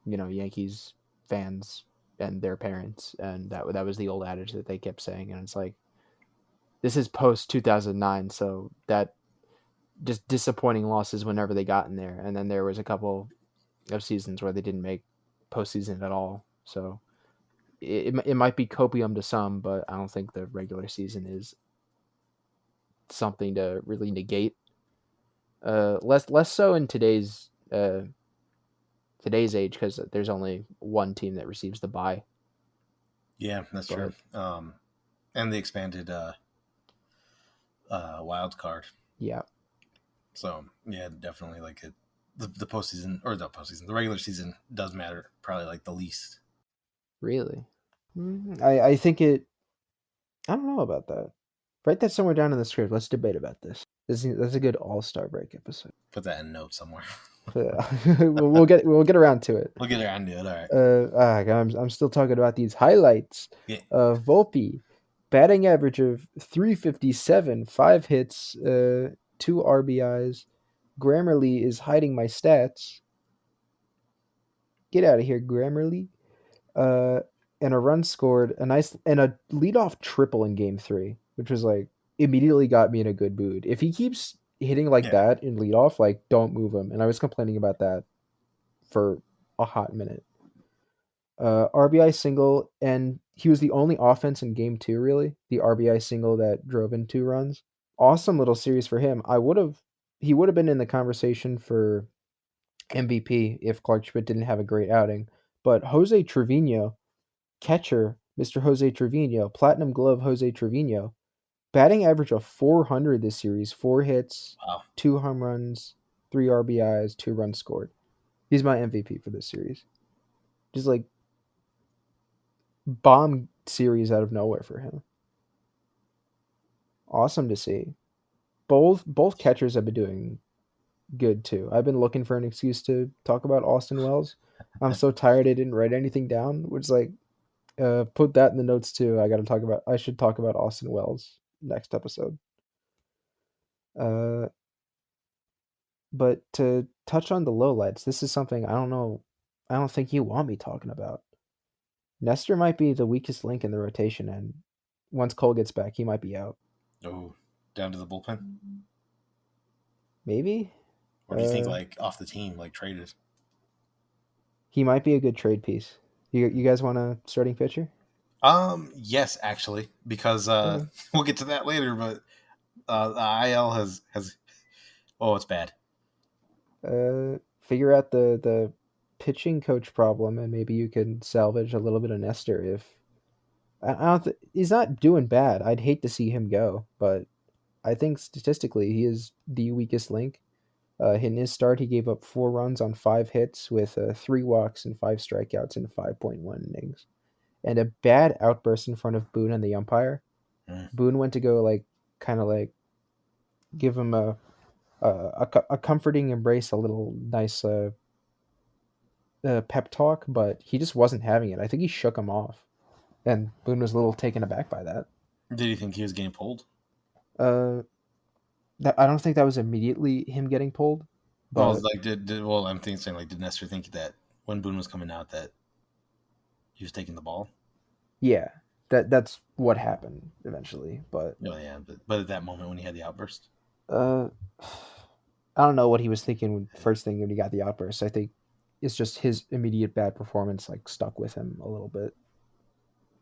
Speaker 2: Yankees fans and their parents, and that was the old adage that they kept saying. And it's like, this is post 2009, so that just disappointing losses whenever they got in there, and then there was a couple of seasons where they didn't make postseason at all. So it might be copium to some, but I don't think the regular season is something to really negate. Less so in today's age, because there's only one team that receives the bye.
Speaker 1: Yeah, that's true.
Speaker 2: But
Speaker 1: And the expanded wild card.
Speaker 2: yeah,
Speaker 1: So yeah, definitely like the postseason or the postseason, the regular season does matter probably like the least.
Speaker 2: really, I think it. I don't know about that. Write that somewhere down in the script. Let's debate about this. That's a good all-star break episode.
Speaker 1: Put that in notes somewhere.
Speaker 2: We'll get around to it.
Speaker 1: We'll get around to it. All right.
Speaker 2: I'm still talking about these highlights.
Speaker 1: Yeah.
Speaker 2: Volpe, batting average of 357, 5 hits, 2 RBIs. Grammarly is hiding my stats. Get out of here, Grammarly. Uh, and a run scored, a leadoff triple in Game 3, which was like immediately got me in a good mood. If he keeps hitting like
Speaker 1: Yeah.
Speaker 2: that in leadoff, like don't move him. And I was complaining about that for a hot minute. RBI single, and he was the only offense in Game 2, really. The RBI single that drove in 2 runs. Awesome little series for him. He would have been in the conversation for MVP if Clark Schmidt didn't have a great outing. But Jose Trevino, catcher, Mr. Jose Trevino, Platinum Glove Jose Trevino, batting average of 400 this series, 4 hits,
Speaker 1: Wow.
Speaker 2: 2 home runs, 3 RBIs, 2 runs scored. He's my MVP for this series. Just like bomb series out of nowhere for him. Awesome to see. Both catchers have been doing good too. I've been looking for an excuse to talk about Austin Wells. I'm so tired I didn't write anything down, which is like put that in the notes too. I should talk about Austin Wells next episode. But to touch on the lowlights, this is something I don't think you want me talking about. Nestor might be the weakest link in the rotation, and once Cole gets back, he might be out.
Speaker 1: Oh, down to the bullpen.
Speaker 2: Maybe.
Speaker 1: Or do you think like off the team, like traded?
Speaker 2: He might be a good trade piece. You guys want a starting pitcher?
Speaker 1: Yes, actually, because
Speaker 2: Okay.
Speaker 1: we'll get to that later. But the IL has oh, it's bad.
Speaker 2: Figure out the pitching coach problem, and maybe you can salvage a little bit of Nestor. If I don't, he's not doing bad. I'd hate to see him go, but I think statistically he is the weakest link. In his start, he gave up 4 runs on 5 hits with 3 walks and 5 strikeouts in 5.1 innings, and a bad outburst in front of Boone and the umpire.
Speaker 1: Mm.
Speaker 2: Boone went to go kind of give him a comforting embrace, a little nice pep talk, but he just wasn't having it. I think he shook him off, and Boone was a little taken aback by that.
Speaker 1: Did you think he was getting pulled?
Speaker 2: Uh, I don't think that was immediately him getting pulled,
Speaker 1: Well,
Speaker 2: but
Speaker 1: like I'm thinking like did Nestor think that when Boone was coming out that he was taking the ball?
Speaker 2: yeah, that's what happened eventually. But
Speaker 1: Oh yeah, but at that moment when he had the outburst,
Speaker 2: uh, I don't know what he was thinking first thing when he got the outburst. I think it's just his immediate bad performance stuck with him a little bit.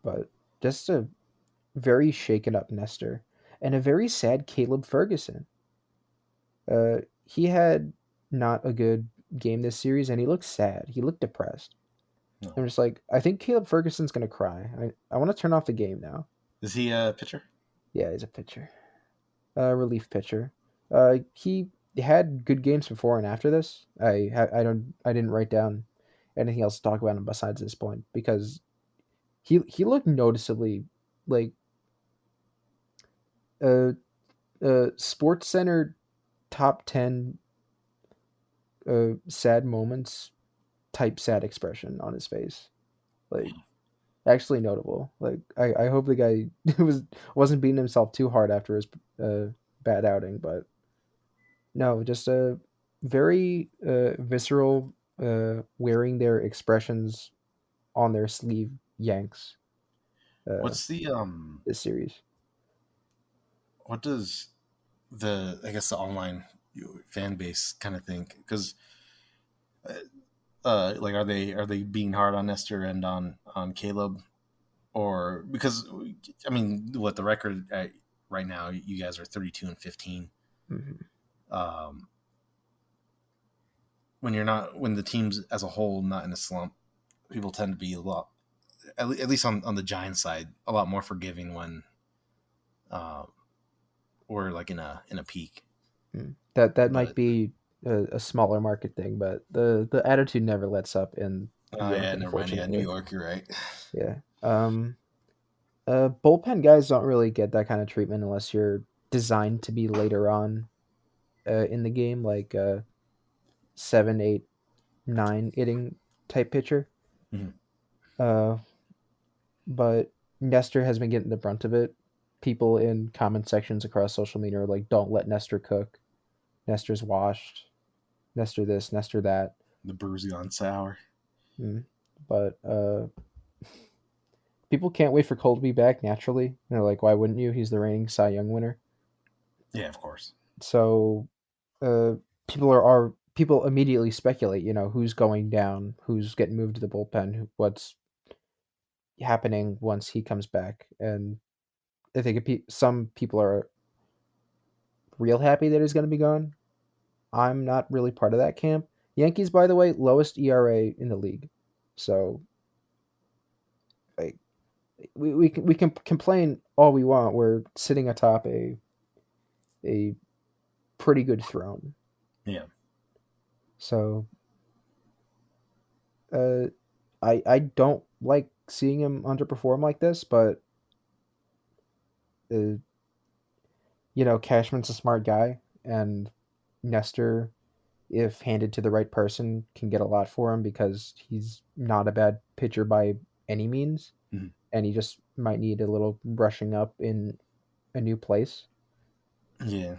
Speaker 2: But just a very shaken up Nestor and a very sad Caleb Ferguson. He had not a good game this series, and he looked sad. He looked depressed.
Speaker 1: no.
Speaker 2: I'm just like, I think Caleb Ferguson's gonna cry. I want to turn off the game now.
Speaker 1: Is he a pitcher?
Speaker 2: Yeah, he's a pitcher, relief pitcher. He had good games before and after this. I didn't write down anything else to talk about him besides this point because he looked noticeably like a Sports Center top 10 sad moments type sad expression on his face. Like actually notable. Like I hope the guy wasn't beating himself too hard after his bad outing, but no, just a very visceral, wearing their expressions on their sleeve Yanks uh,
Speaker 1: What's the
Speaker 2: this series.
Speaker 1: what does the I guess the online fan base kind of think? Because like are they being hard on Nestor and on Caleb, or because I mean what the record right now, you guys are 32-15.
Speaker 2: Mhm.
Speaker 1: um when you're not, when the team's as a whole not in a slump, people tend to be a lot, at least on the Giants side, a lot more forgiving when uh, we're like in a peak.
Speaker 2: That might
Speaker 1: But
Speaker 2: be a smaller market thing, but the attitude never lets up in New York,
Speaker 1: yeah, never mind. Yeah, New
Speaker 2: unfortunately.
Speaker 1: York, you're right.
Speaker 2: Yeah. Bullpen guys don't really get that kind of treatment unless you're designed to be later on in the game, like 7, 8, 9 inning type pitcher.
Speaker 1: Mhm.
Speaker 2: Uh, but Nestor has been getting the brunt of it. People in comment sections across social media are like, "Don't let Nestor cook. Nestor's washed. Nestor this, Nestor that."
Speaker 1: The Brew's gone sour.
Speaker 2: Mm. But people can't wait for Cole to be back naturally. And they're like, "Why wouldn't you? He's the reigning Cy Young winner."
Speaker 1: Yeah, of course.
Speaker 2: So uh, people immediately speculate, who's going down, who's getting moved to the bullpen, what's happening once he comes back, and I think some people are real happy that he's going to be gone. I'm not really part of that camp. Yankees, by the way, lowest ERA in the league, so like we can complain all we want. We're sitting atop a pretty good throne,
Speaker 1: Yeah.
Speaker 2: so uh, I don't like seeing him underperform like this, but uh, Cashman's a smart guy, and Nestor, if handed to the right person, can get a lot for him because he's not a bad pitcher by any means,
Speaker 1: Mhm.
Speaker 2: and he just might need a little brushing up in a new place.
Speaker 1: Yeah.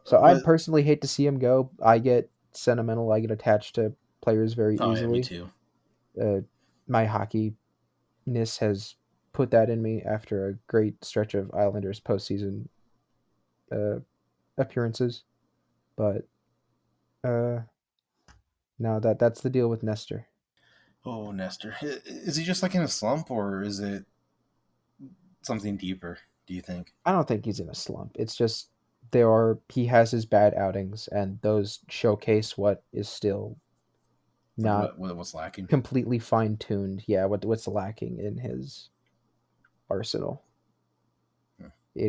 Speaker 2: So I'd
Speaker 1: What?
Speaker 2: personally hate to see him go. I get sentimental. I get attached to players very
Speaker 1: Oh yeah, me
Speaker 2: easily.
Speaker 1: too.
Speaker 2: Uh, my hockey ness has put that in me after a great stretch of Islanders postseason uh, appearances. But uh, no, that's the deal with Nestor.
Speaker 1: Oh, Nestor, is he just like in a slump, or is it something deeper? Do you think?
Speaker 2: I don't think he's in a slump. It's just he has his bad outings, and those showcase what is still
Speaker 1: Like
Speaker 2: not
Speaker 1: what's lacking?
Speaker 2: completely fine tuned. Yeah, what's lacking in his arsenal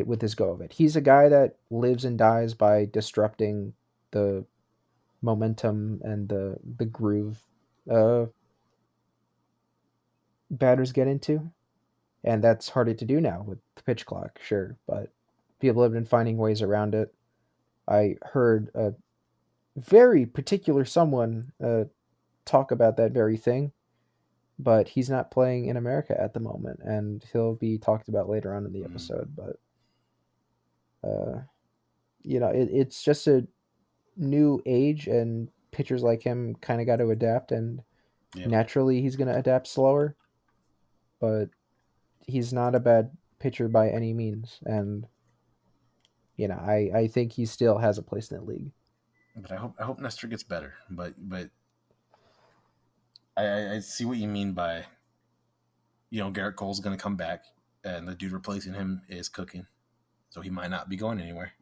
Speaker 2: with his go of it. He's a guy that lives and dies by disrupting the momentum and the groove uh, batters get into, and that's harder to do now with the pitch clock. Sure, but people have been finding ways around it. I heard a very particular someone talk about that very thing, but he's not playing in America at the moment, and he'll be talked about later on in the
Speaker 1: Mm,
Speaker 2: episode. But uh, it's just a new age, and pitchers like him kind of got to adapt, and
Speaker 1: yep.
Speaker 2: naturally he's going to adapt slower, but he's not a bad pitcher by any means, and I think he still has a place in the league.
Speaker 1: But I hope Nestor gets better. But I see what you mean by, Garrett Cole's going to come back, and the dude replacing him is cooking, so he might not be going anywhere.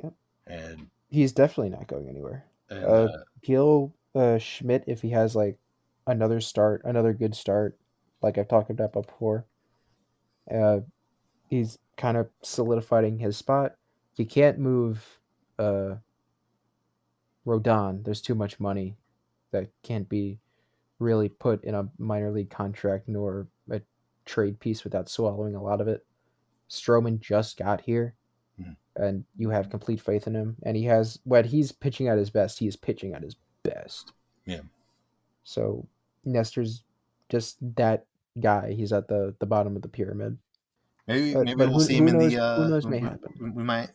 Speaker 2: Yeah,
Speaker 1: And
Speaker 2: he's definitely not going anywhere.
Speaker 1: and
Speaker 2: He'll Schmidt, if he has like another good start, like I've talked about before. Uh, he's kind of solidifying his spot. You can't move uh, Rodon. There's too much money that can't be really put in a minor league contract, nor trade piece without swallowing a lot of it. Stroman just got here,
Speaker 1: Mhm.
Speaker 2: and you have complete faith in him. And he has when he's pitching at his best, he is pitching at his best.
Speaker 1: Yeah.
Speaker 2: So Nestor's just that guy. He's at the bottom of the pyramid.
Speaker 1: Maybe
Speaker 2: But
Speaker 1: we'll see him
Speaker 2: who
Speaker 1: in
Speaker 2: knows?
Speaker 1: the.
Speaker 2: Who knows may happen.
Speaker 1: We might.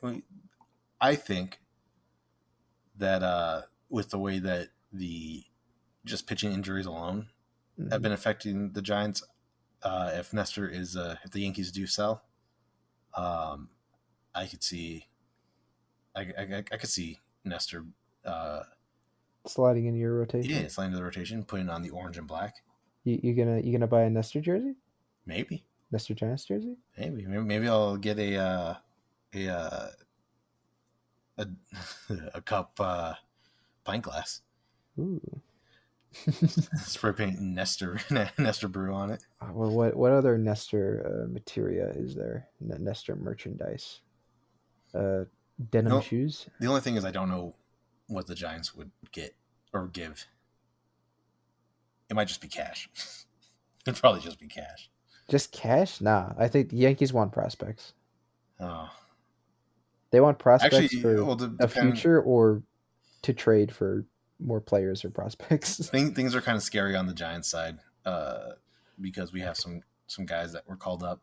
Speaker 1: I think that with the way that the just pitching injuries alone have
Speaker 2: Mhm.
Speaker 1: been affecting the Giants, if Nestor is if the Yankees do sell, um, I could see I could see Nestor. Uh,
Speaker 2: Sliding into your
Speaker 1: yeah,
Speaker 2: rotation.
Speaker 1: sliding to the rotation, putting on the orange and black.
Speaker 2: You gonna buy a Nestor jersey?
Speaker 1: Maybe,
Speaker 2: Nestor Giants jersey?
Speaker 1: maybe I'll get a a, a cup pint glass.
Speaker 2: Ooh.
Speaker 1: Spray paint Nestor Nestor Brew on it.
Speaker 2: Well, what other Nestor materia is there? Nestor merchandise. Uh, Denim
Speaker 1: No,
Speaker 2: shoes.
Speaker 1: the only thing is I don't know what the Giants would get or give. It might just be cash. It'd probably just be cash.
Speaker 2: Just cash? Nah, I think the Yankees want prospects.
Speaker 1: Oh,
Speaker 2: They want prospects
Speaker 1: actually,
Speaker 2: for
Speaker 1: well,
Speaker 2: a
Speaker 1: depend.
Speaker 2: future or to trade for more players or prospects.
Speaker 1: Things are kind of scary on the Giants side because we have some guys that were called up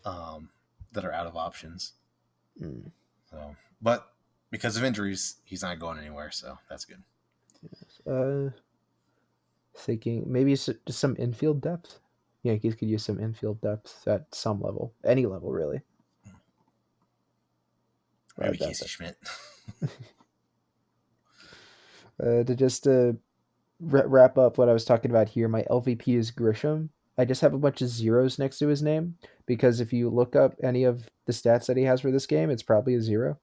Speaker 1: um, that are out of options.
Speaker 2: Mm.
Speaker 1: So, but because of injuries, he's not going anywhere. So that's good.
Speaker 2: Uh, Thinking maybe just some infield depth. Yankees could use some infield depth at some level, any level really.
Speaker 1: Maybe
Speaker 2: That
Speaker 1: Casey Schmidt.
Speaker 2: to just wrap up what I was talking about here, my LVP is Grisham. I just have a bunch of zeros next to his name because if you look up any of the stats that he has for this game, it's probably a zero.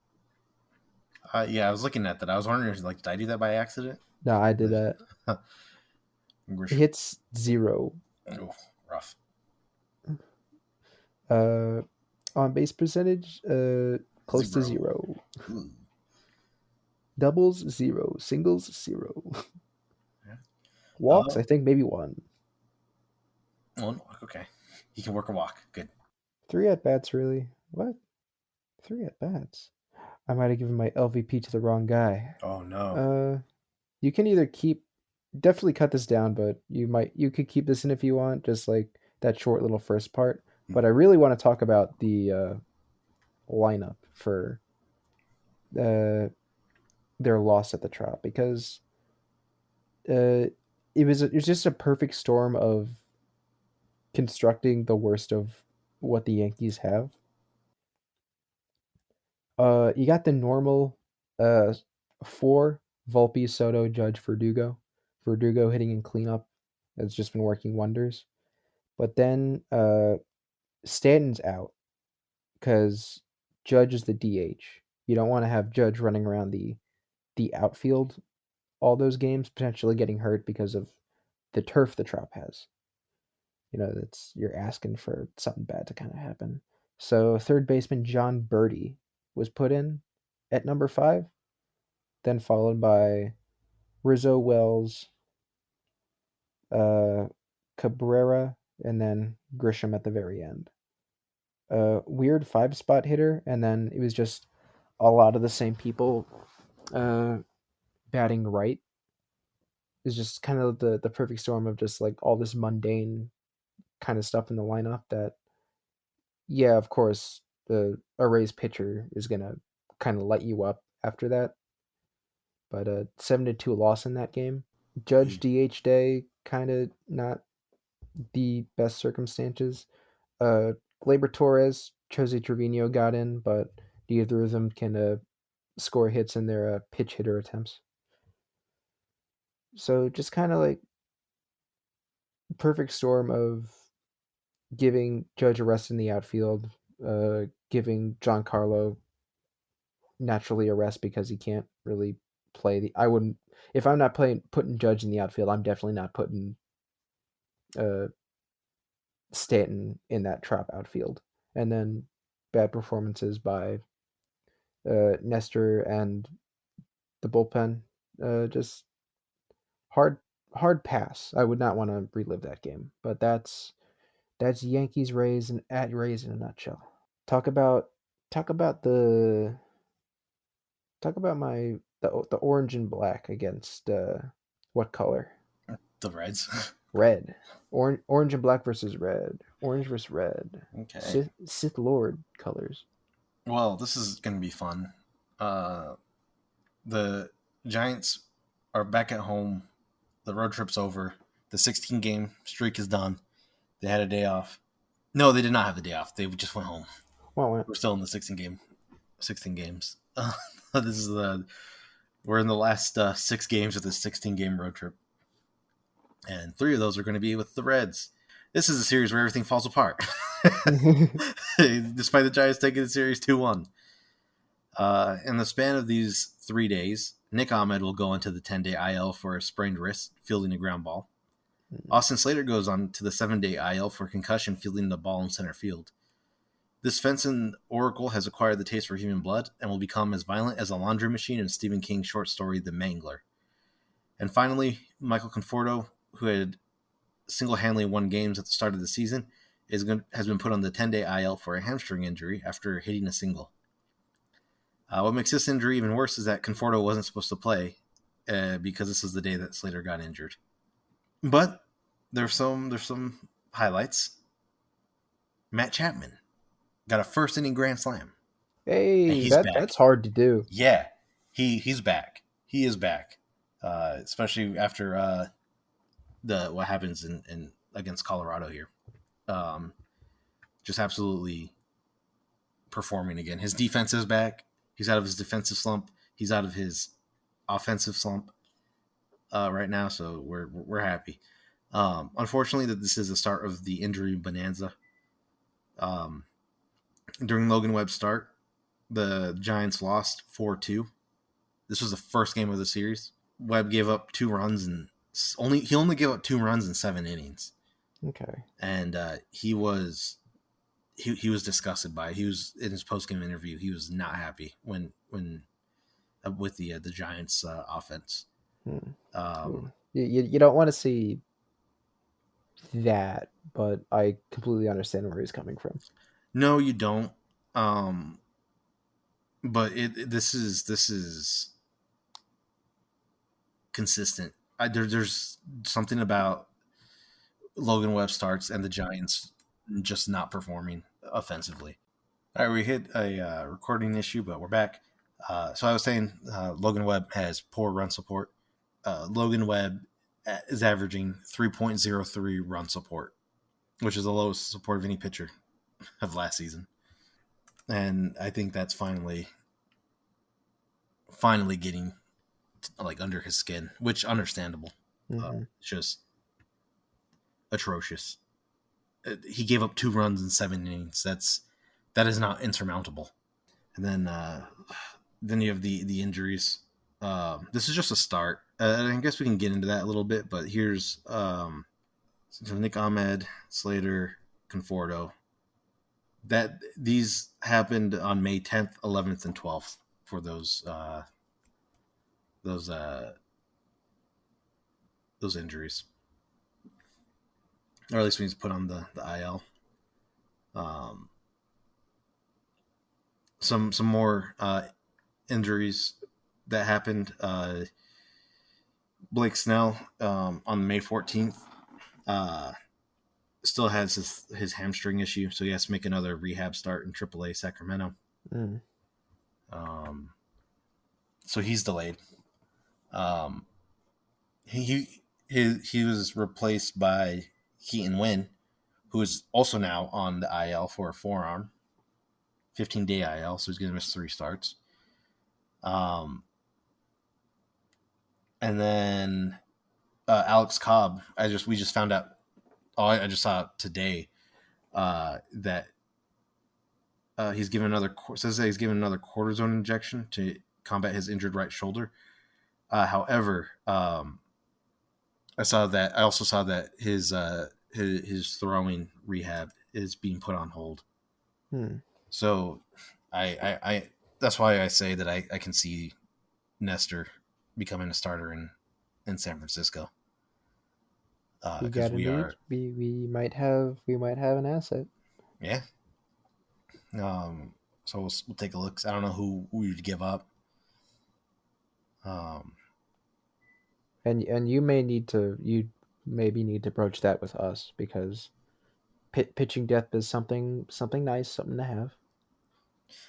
Speaker 1: Yeah, I was looking at that. I was wondering, like, did I do that by accident?
Speaker 2: No, I did that.
Speaker 1: Grisham.
Speaker 2: Hits zero.
Speaker 1: Oh, rough.
Speaker 2: Uh, on base percentage, close to
Speaker 1: 0.
Speaker 2: zero.
Speaker 1: Ooh.
Speaker 2: Doubles zero. Singles zero.
Speaker 1: Yeah.
Speaker 2: Walks, I think maybe one.
Speaker 1: One walk. Okay, he can work a walk. Good.
Speaker 2: Three at bats, really? What? Three at bats? I might have given my LVP to the wrong guy.
Speaker 1: Oh no.
Speaker 2: Uh, you can either definitely cut this down, but you could keep this in if you want, just like that short little first part.
Speaker 1: Hmm.
Speaker 2: But I really want to talk about the lineup for uh, their loss at the Trop because uh, it was just a perfect storm of constructing the worst of what the Yankees have. You got the normal uh, four: Volpe, Soto, Judge, Verdugo. Verdugo hitting and cleanup has just been working wonders. But then Stanton's out because Judge is the DH. You don't want to have Judge running around the outfield all those games, potentially getting hurt because of the turf the Trop has. That's you're asking for something bad to kind of happen. So third baseman John Birdie was put in at number 5, then followed by Rizzo, Wells, uh, Cabrera, and then Grisham at the very end. Weird 5 spot hitter, and then it was just a lot of the same people uh, batting right. It's just kind of the perfect storm of just like all this mundane kind of stuff in the lineup that, yeah, of course, a Rays pitcher is gonna kind of light you up after that. But 7-2 loss in that game. Judge
Speaker 1: Mm.
Speaker 2: DH day, kind of not the best circumstances. Uh, Gleyber Torres, Jose Trevino got in, but neither of them can score hits in their pitch hitter attempts. So just kind of like perfect storm of giving Judge a rest in the outfield, giving Giancarlo naturally a rest because he can't really play the. I wouldn't if I'm not putting Judge in the outfield. I'm definitely not putting uh, Stanton in that Trop outfield. And then bad performances by Nestor and the bullpen. Just hard hard pass. I would not want to relive that game, but That's Yankees Rays and at Rays in a nutshell. Talk about talk about the talk about the orange and black against what color?
Speaker 1: The Reds.
Speaker 2: Red. Orange and black versus red. Orange versus red.
Speaker 1: Okay.
Speaker 2: Sith Lord colors.
Speaker 1: Well, this is going to be fun. Uh, the Giants are back at home. The road trip's over. The 16 game streak is done. They had a day off. No, they did not have the day off. They just went home.
Speaker 2: Wow.
Speaker 1: We're still in the 16 games. This is we're in the last 6 games of this 16 game road trip, and 3 of those are going to be with the Reds. This is a series where everything falls apart, despite the Giants taking the series 2-1. In the span of these 3 days, Nick Ahmed will go into the 10-day IL for a sprained wrist, fielding a ground ball. Austin Slater goes on to the 7-day IL for concussion, fielding the ball in center field. This Fenton Oracle has acquired the taste for human blood and will become as violent as a laundry machine in Stephen King's short story, The Mangler. And finally, Michael Conforto, who had single-handedly won games at the start of the season, has been put on the 10-day IL for a hamstring injury after hitting a single. What makes this injury even worse is that Conforto wasn't supposed to play because this is the day that Slater got injured. But there's some highlights. Matt Chapman got a first inning grand slam. And
Speaker 2: Hey,
Speaker 1: he's back.
Speaker 2: that's hard to do.
Speaker 1: Yeah, he's back. He is back, especially after the what happens in against Colorado here. Just absolutely performing again. His defense is back. He's out of his defensive slump. He's out of his offensive slump right now. So we're happy. Unfortunately, that this is the start of the injury bonanza. During Logan Webb's start, the Giants lost 4-2. This was the first game of the series. Webb gave up 2 runs and he only gave up 2 runs in 7 innings.
Speaker 2: Okay.
Speaker 1: And he was disgusted by it. He was in his post game interview. He was not happy when with the Giants offense.
Speaker 2: You don't want to see that, but I completely understand where he's coming from.
Speaker 1: No, you don't. But this is consistent. There's something about Logan Webb starts and the Giants just not performing offensively. All right, we hit a recording issue, but we're back. So I was saying Logan Webb has poor run support. Logan Webb is averaging 3.03 run support, which is the lowest support of any pitcher of last season. And I think that's finally getting like under his skin, which understandable. It's just atrocious. He gave up 2 runs in 7 innings. That is not insurmountable. And then you have the injuries. This is just a start. I guess we can get into that a little bit, but here's Nick Ahmed, Slater, Conforto. That these happened on May 10th, 11th, and 12th for those injuries, or at least we need to put on the IL. Some more injuries that happened. Blake Snell on May 14th still has his hamstring issue, so he has to make another rehab start in AAA Sacramento. So he's delayed. He was replaced by Keaton Wynn, who is also now on the IL for a forearm, 15-day IL, so he's going to miss 3 starts. And then Alex Cobb, we just found out. I just saw today that he's given another cortisone injection to combat his injured right shoulder. However, I also saw that his throwing rehab is being put on hold. So I that's why I say that I can see Nestor becoming a starter in San Francisco.
Speaker 2: We
Speaker 1: because
Speaker 2: got a
Speaker 1: we
Speaker 2: need.
Speaker 1: are,
Speaker 2: We might have an asset.
Speaker 1: yeah. So we'll take a look. I don't know who we would give up. Um,
Speaker 2: And you maybe need to broach that with us because pitching depth is something nice, something to have.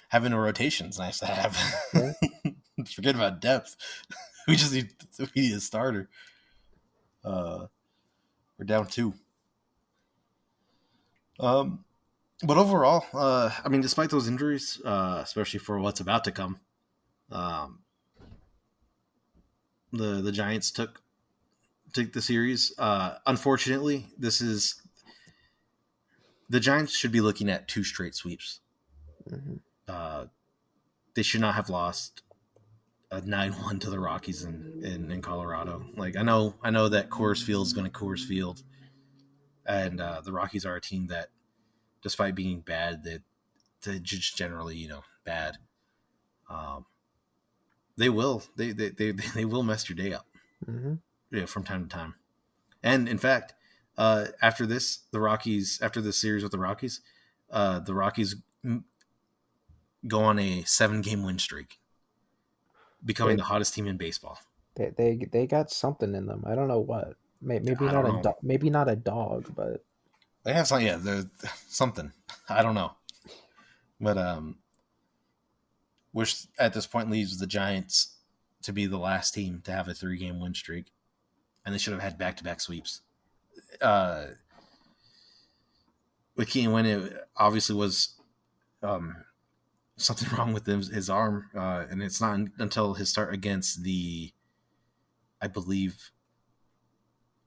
Speaker 1: Having a rotation is nice to have.
Speaker 2: Yeah.
Speaker 1: Forget about depth. We need a starter. Uh, we're down two. Um, but overall, I mean, despite those injuries, especially for what's about to come, um, the Giants took the series. Unfortunately, this is the Giants should be looking at two straight sweeps.
Speaker 2: Hmm.
Speaker 1: Uh, they should not have lost a 9-1 to the Rockies in Colorado. Like I know that Coors Field is going to Coors Field, and the Rockies are a team that, despite being bad, they just generally bad. Um, they will mess your day up,
Speaker 2: Hmm.
Speaker 1: from time to time. And in fact, after this series with the Rockies go on a 7-game win streak, becoming
Speaker 2: They
Speaker 1: the hottest team in baseball.
Speaker 2: they got something in them. I don't know what. Maybe
Speaker 1: I
Speaker 2: not
Speaker 1: don't
Speaker 2: a
Speaker 1: know.
Speaker 2: maybe not a dog, but
Speaker 1: They have some, yeah, there's something. I don't know, but which at this point leaves the Giants to be the last team to have a 3-game win streak, and they should have had back-to-back sweeps. Uh, with Keenan Wynn, it obviously was um, something wrong with his arm, and it's not until his start against I believe,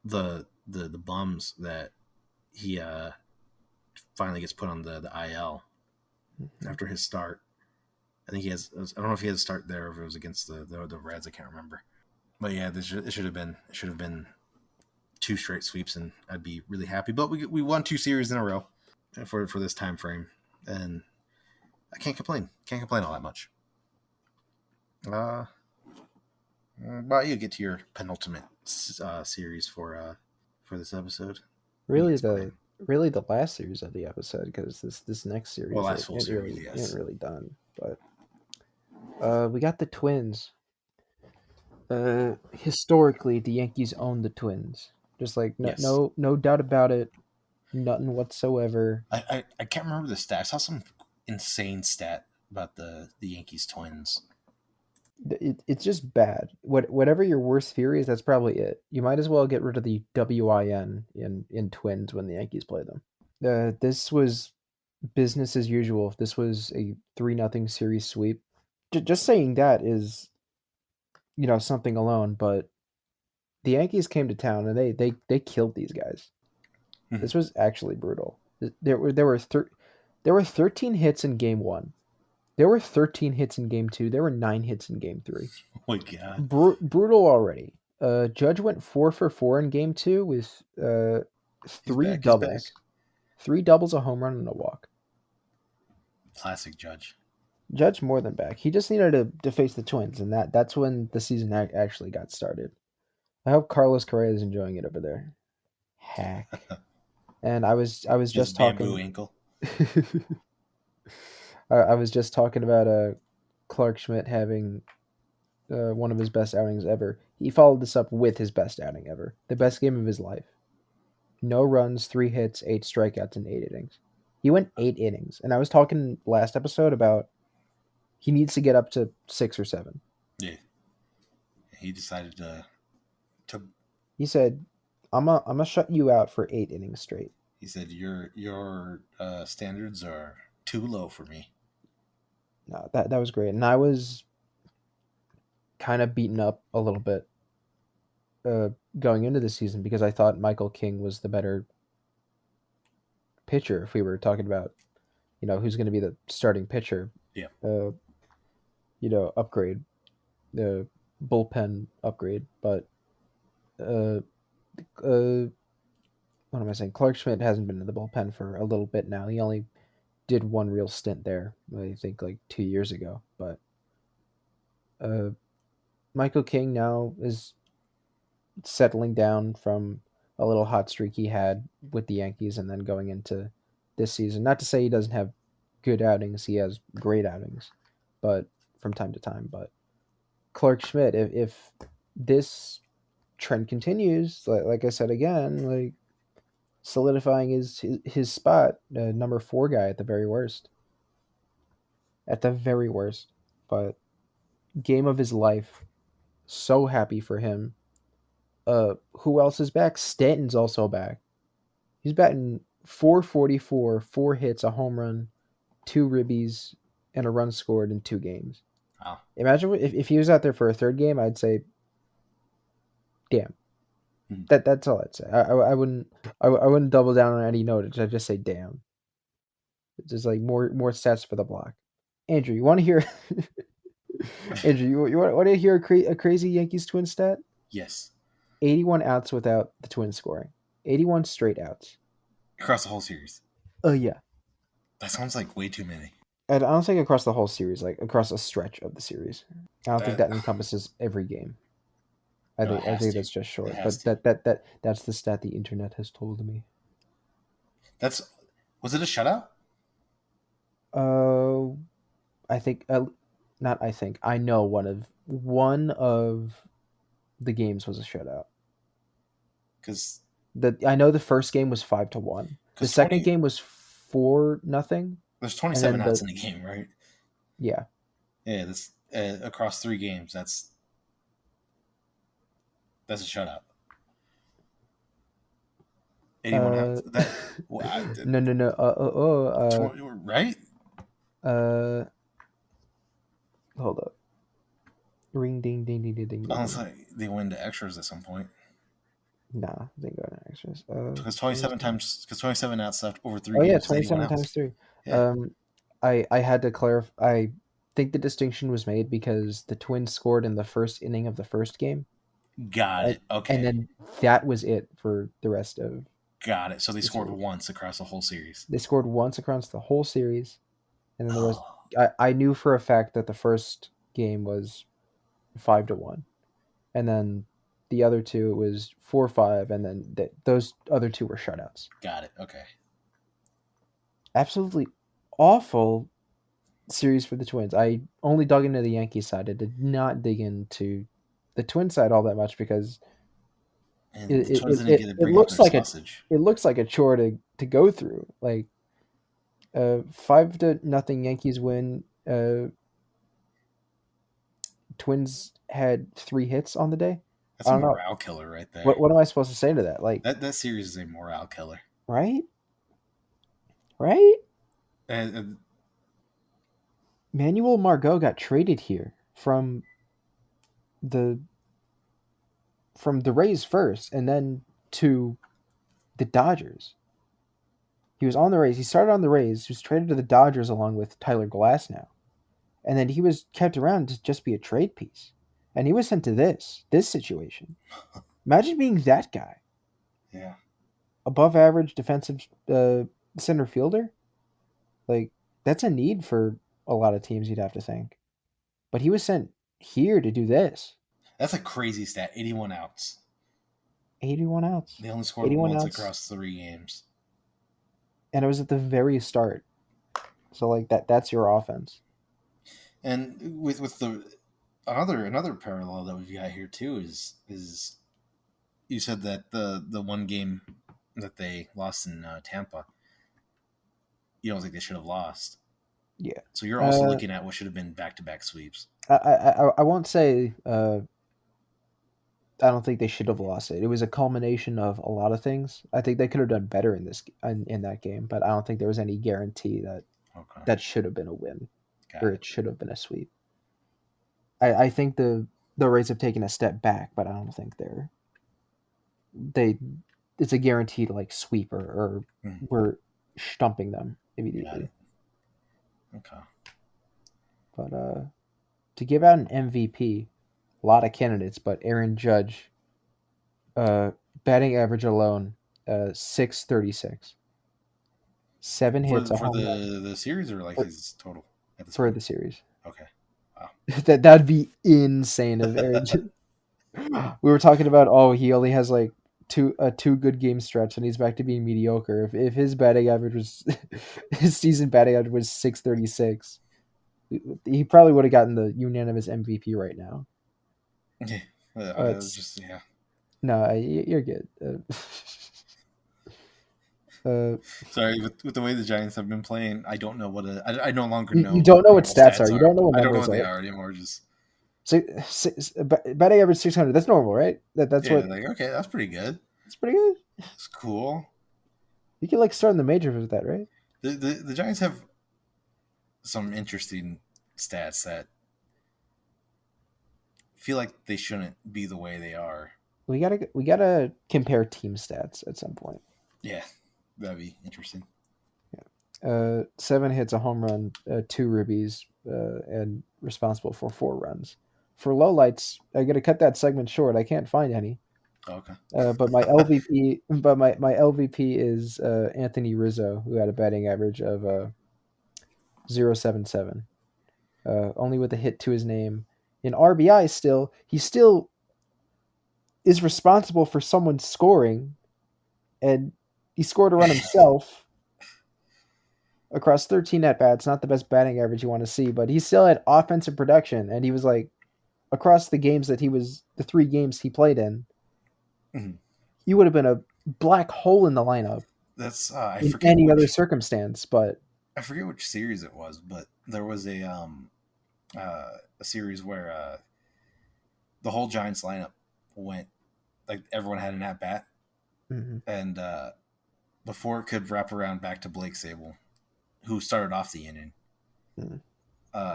Speaker 1: the Bums that he finally gets put on the IL
Speaker 2: Mhm.
Speaker 1: after his start. I think he has. I don't know if he had a start there or if it was against the Reds. I can't remember. But yeah, it should have been two straight sweeps, and I'd be really happy. But we won two series in a row for this time frame, and I can't complain. Can't complain all that much. Uh, but you get to your penultimate series for this episode. You
Speaker 2: really
Speaker 1: guys play.
Speaker 2: the last series of the episode because this next
Speaker 1: Well,
Speaker 2: series
Speaker 1: last
Speaker 2: it,
Speaker 1: full
Speaker 2: it
Speaker 1: series,
Speaker 2: really ain't
Speaker 1: yes,
Speaker 2: really done. But we got the Twins. Historically, the Yankees own the Twins. Just like
Speaker 1: yes.
Speaker 2: no doubt about it. Nothing whatsoever.
Speaker 1: I can't remember the stat. I saw some insane stat about the Yankees Twins.
Speaker 2: It's just bad. Whatever your worst theory is, that's probably it. You might as well get rid of the WIN in Twins when the Yankees play them. This was business as usual. This was a 3-0 series sweep. Just saying that is something alone. But the Yankees came to town and they killed these guys. This was actually brutal. There were 13 hits in game 1. There were 13 hits in game 2. There were 9 hits in game 3.
Speaker 1: Oh my god,
Speaker 2: Brutal already. Judge went 4 for 4 in game 2 with
Speaker 1: he's
Speaker 2: three
Speaker 1: back. He's back.
Speaker 2: doubles, 3 doubles, a home run, and a walk.
Speaker 1: Classic Judge.
Speaker 2: Judge more than back. He just needed to face the Twins, and that's when the season actually got started. I hope Carlos Correa is enjoying it over there. Hack. And I was
Speaker 1: His
Speaker 2: just
Speaker 1: bamboo
Speaker 2: talking.
Speaker 1: ankle.
Speaker 2: I was just talking about Clark Schmidt having one of his best outings ever. He followed this up with his best outing ever, the best game of his life. No runs, 3 hits, 8 strikeouts in 8 innings. He went 8 innings, and I was talking last episode about he needs to get up to 6 or 7.
Speaker 1: Yeah, he decided to.
Speaker 2: He said, "I'm gonna shut you out for 8 innings straight."
Speaker 1: He said your standards are too low for me.
Speaker 2: No, that was great, and I was kind of beaten up a little bit uh, going into the season because I thought Michael King was the better pitcher. If we were talking about who's going to be the starting pitcher,
Speaker 1: Yeah,
Speaker 2: uh, upgrade the bullpen upgrade, but uh, uh, what am I saying? Clark Schmidt hasn't been in the bullpen for a little bit now. He only did one real stint there, I think, like 2 years ago. But uh, Michael King now is settling down from a little hot streak he had with the Yankees, and then going into this season. Not to say he doesn't have good outings; he has great outings, but from time to time. But Clark Schmidt, if this trend continues, like I said again, like solidifying his spot, number 4 guy at the very worst. At the very worst, but game of his life. So happy for him. Who else is back? Stanton's also back. He's batting 444, 4 hits, a home run, 2 ribbies, and a run scored in 2 games.
Speaker 1: Wow.
Speaker 2: Imagine if he was out there for a third game, I'd say, damn.
Speaker 1: Mhm.
Speaker 2: That's all I'd say. I wouldn't double down on any note. I'd just say damn. It's just like more stats for the block. Andrew, you want to hear? Andrew, you want to hear a crazy Yankees twin stat?
Speaker 1: Yes.
Speaker 2: 81 outs without the Twins scoring. 81 straight outs.
Speaker 1: Across the whole series.
Speaker 2: Oh yeah.
Speaker 1: That sounds like way too many.
Speaker 2: I don't think across the whole series, like across a stretch of the series. I don't think
Speaker 1: That
Speaker 2: that encompasses every game. I
Speaker 1: no, it has
Speaker 2: think
Speaker 1: to.
Speaker 2: that's just
Speaker 1: It
Speaker 2: short.
Speaker 1: has
Speaker 2: But
Speaker 1: to.
Speaker 2: that's the stat the internet has told me.
Speaker 1: Was it a shutout?
Speaker 2: Uh, I think not. I think I know one of the games was a shutout.
Speaker 1: Because
Speaker 2: I know the first game was 5-1. The second
Speaker 1: 20
Speaker 2: game was 4-0,
Speaker 1: there's
Speaker 2: and
Speaker 1: 27
Speaker 2: then
Speaker 1: outs in the game, right?
Speaker 2: yeah.
Speaker 1: Yeah, that's across 3 games. That's a shutout. 81
Speaker 2: Uh,
Speaker 1: outs. That wow,
Speaker 2: no.
Speaker 1: 20, right?
Speaker 2: Uh, hold up. Ring ding ding ding ding ding ding.
Speaker 1: Unless they win to extras at some point.
Speaker 2: Nah, didn't go to extras.
Speaker 1: Because 27 outs left over 3
Speaker 2: Oh yeah,
Speaker 1: games is 81
Speaker 2: 27
Speaker 1: outs.
Speaker 2: times 3.
Speaker 1: Yeah,
Speaker 2: Um, I had to clarify. I think the distinction was made because the Twins scored in the first inning of the first game,
Speaker 1: got
Speaker 2: and,
Speaker 1: it.
Speaker 2: and
Speaker 1: Okay,
Speaker 2: then that was it for the rest of
Speaker 1: got it. So they
Speaker 2: the
Speaker 1: scored
Speaker 2: series.
Speaker 1: once across the whole series.
Speaker 2: They scored once across the whole series, and then the rest.
Speaker 1: Oh,
Speaker 2: I knew for a fact that the first game was 5-1, and then the other two it was 4-5, and then those other two were shutouts.
Speaker 1: got it. Okay.
Speaker 2: Absolutely awful series for the Twins. I only dug into the Yankees side. I did not dig into the Twin side all that much because
Speaker 1: And the Twins didn't get to
Speaker 2: it
Speaker 1: bring out
Speaker 2: looks
Speaker 1: their
Speaker 2: like
Speaker 1: sausage.
Speaker 2: a chore to go through. Like 5-0 Yankees win. Twins had 3 hits on the day.
Speaker 1: That's
Speaker 2: I
Speaker 1: a
Speaker 2: don't know.
Speaker 1: morale killer right there.
Speaker 2: What am I supposed to say to that? Like,
Speaker 1: That series is a morale killer.
Speaker 2: right? Right?
Speaker 1: And
Speaker 2: Manuel Margot got traded here the the Rays first and then to the Dodgers. He was on the Rays. He started on the Rays. He was traded to the Dodgers along with Tyler Glasnow. And then he was kept around to just be a trade piece. And he was sent to this situation. Imagine being that guy.
Speaker 1: yeah,
Speaker 2: Above average defensive center fielder. Like, that's a need for a lot of teams, you'd have to think. But he was sent here to do this.
Speaker 1: that's a crazy stat. 81 outs.
Speaker 2: 81 outs.
Speaker 1: They only scored
Speaker 2: 81
Speaker 1: once
Speaker 2: outs.
Speaker 1: across 3 games.
Speaker 2: And it was at the very start. So, like, that's your offense.
Speaker 1: And with the another parallel that we've got here too is you said that the one game that they lost in Tampa, you don't think they should have lost.
Speaker 2: Yeah.
Speaker 1: So you're also looking at what should have been back-to-back sweeps.
Speaker 2: I won't say I don't think they should have lost it. It was a culmination of a lot of things. I think they could have done better in that game, but I don't think there was any guarantee that
Speaker 1: Okay,
Speaker 2: that should have been a win
Speaker 1: got
Speaker 2: or
Speaker 1: it.
Speaker 2: it should have been a sweep. I think the Rays have taken a step back, but I don't think they it's a guaranteed like sweep or we're stumping them
Speaker 1: Got
Speaker 2: immediately.
Speaker 1: it. Okay.
Speaker 2: But to give out an MVP, a lot of candidates, but Aaron Judge, batting average alone, 636. 7 hits, a
Speaker 1: For
Speaker 2: home run
Speaker 1: the series or like
Speaker 2: for,
Speaker 1: his total at this
Speaker 2: for
Speaker 1: point?
Speaker 2: the series.
Speaker 1: Okay. Wow.
Speaker 2: That'd be insane if Aaron. We were talking about he only has like two good game stretch and he's back to being mediocre. If his batting average was his season batting average was 636, he probably would have gotten the unanimous MVP right now.
Speaker 1: Yeah,
Speaker 2: It's
Speaker 1: just yeah.
Speaker 2: no, you're good. Uh,
Speaker 1: Sorry, with the way the Giants have been playing, I don't know I no longer
Speaker 2: you
Speaker 1: know
Speaker 2: don't
Speaker 1: what
Speaker 2: know what
Speaker 1: normal
Speaker 2: stats are.
Speaker 1: stats
Speaker 2: You
Speaker 1: are.
Speaker 2: don't know what
Speaker 1: I don't know
Speaker 2: numbers
Speaker 1: what they
Speaker 2: are.
Speaker 1: are anymore. Just
Speaker 2: Batting average 600. That's normal, right? That's
Speaker 1: yeah,
Speaker 2: what.
Speaker 1: like okay, that's pretty good.
Speaker 2: It's pretty good.
Speaker 1: It's cool.
Speaker 2: You can like start in the majors with that, right?
Speaker 1: The Giants have some interesting stats that feel like they shouldn't be the way they are.
Speaker 2: We gotta compare team stats at some point.
Speaker 1: Yeah, that'd be interesting.
Speaker 2: 7 hits, a home run, 2 ribbies, and responsible for 4 runs. For lowlights, I got to cut that segment short. I can't find any.
Speaker 1: Okay.
Speaker 2: But my LVP, my LVP is Anthony Rizzo, who had a batting average of 0.77, only with a hit to his name. In RBI, he still is responsible for someone scoring, and he scored a run himself across 13 at bats. Not the best batting average you want to see, but he still had offensive production, and he was like across the 3 games he played in,
Speaker 1: Mhm.
Speaker 2: he would have been a black hole in the lineup
Speaker 1: That's
Speaker 2: in any other circumstance. But
Speaker 1: I forget which series it was, but there was a series where the whole Giants lineup went like everyone had an at bat,
Speaker 2: mhm,
Speaker 1: and before it could wrap around back to Blake Sable, who started off the inning,
Speaker 2: mhm.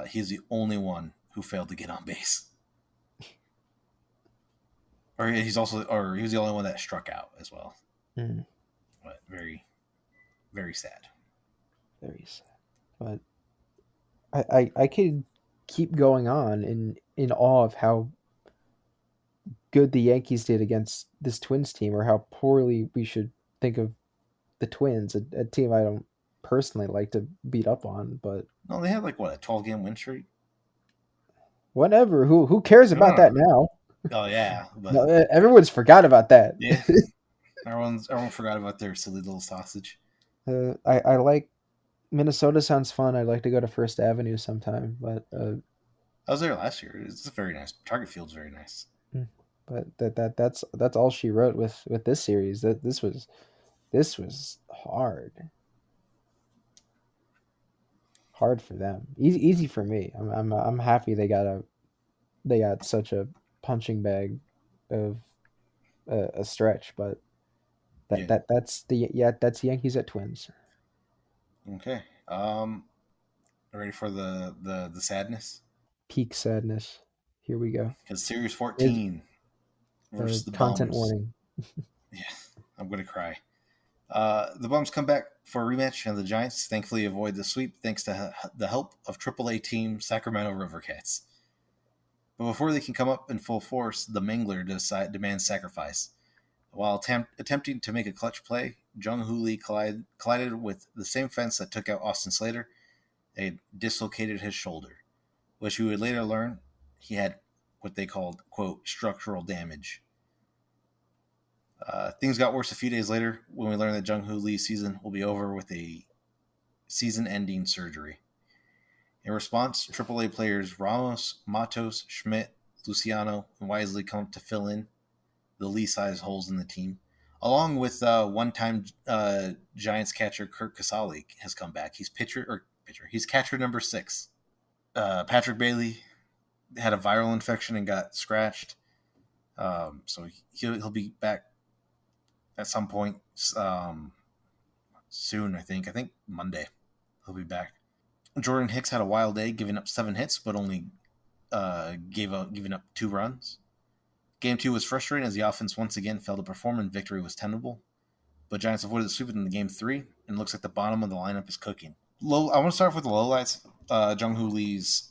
Speaker 1: he's the only one who failed to get on base. Or he was the only one that struck out as well.
Speaker 2: Mhm.
Speaker 1: But very, very sad.
Speaker 2: Very sad. But I could keep going on in awe of how good the Yankees did against this Twins team, or how poorly we should think of the Twins, a team I don't personally like to beat up on. But
Speaker 1: No, they had like what, a 12-game win streak.
Speaker 2: whatever. Who cares about
Speaker 1: Oh,
Speaker 2: that now?
Speaker 1: oh yeah, but
Speaker 2: No, everyone's forgot about that.
Speaker 1: yeah, everyone forgot about their silly little sausage.
Speaker 2: I like Minnesota. Sounds fun. I'd like to go to First Avenue sometime,
Speaker 1: I was there last year. It's very nice. Target Field's very nice.
Speaker 2: mm, but that's all she wrote with this series. That this was hard for them. Easy for me. I'm happy they got such a punching bag of a stretch, but
Speaker 1: Yeah.
Speaker 2: that's Yankees at Twins.
Speaker 1: Okay. Ready for the sadness?
Speaker 2: Peak sadness. Here we go.
Speaker 1: Because Series
Speaker 2: Is
Speaker 1: 14 versus the
Speaker 2: content
Speaker 1: Bums.
Speaker 2: warning.
Speaker 1: Yeah, I'm gonna cry. The Bums come back for a rematch, and the Giants thankfully avoid the sweep thanks to the help of AAA team Sacramento River Cats. But before they can come up in full force, the Mangler demands sacrifice. While attempting to make a clutch play, Jung Hoo Lee collided with the same fence that took out Austin Slater and dislocated his shoulder, which we would later learn he had what they called, quote, structural damage. Things got worse a few days later when we learned that Jung Hoo Lee's season will be over with a season ending surgery. In response, AAA players Ramos, Matos, Schmidt, Luciano, and Wisely come to fill in the Lee-sized holes in the team, along with one-time Giants catcher Kurt Casale has come back. He's catcher number 6. Patrick Bailey had a viral infection and got scratched, so he'll be back at some point soon. I think Monday he'll be back. Jordan Hicks had a wild day, giving up 7 hits, but only giving up 2 runs. Game 2 was frustrating as the offense once again failed to perform and victory was tenable. But Giants avoided the sweep in the Game 3, and it looks like the bottom of the lineup is cooking. I want to start off with the lowlights. Jung Hoo Lee's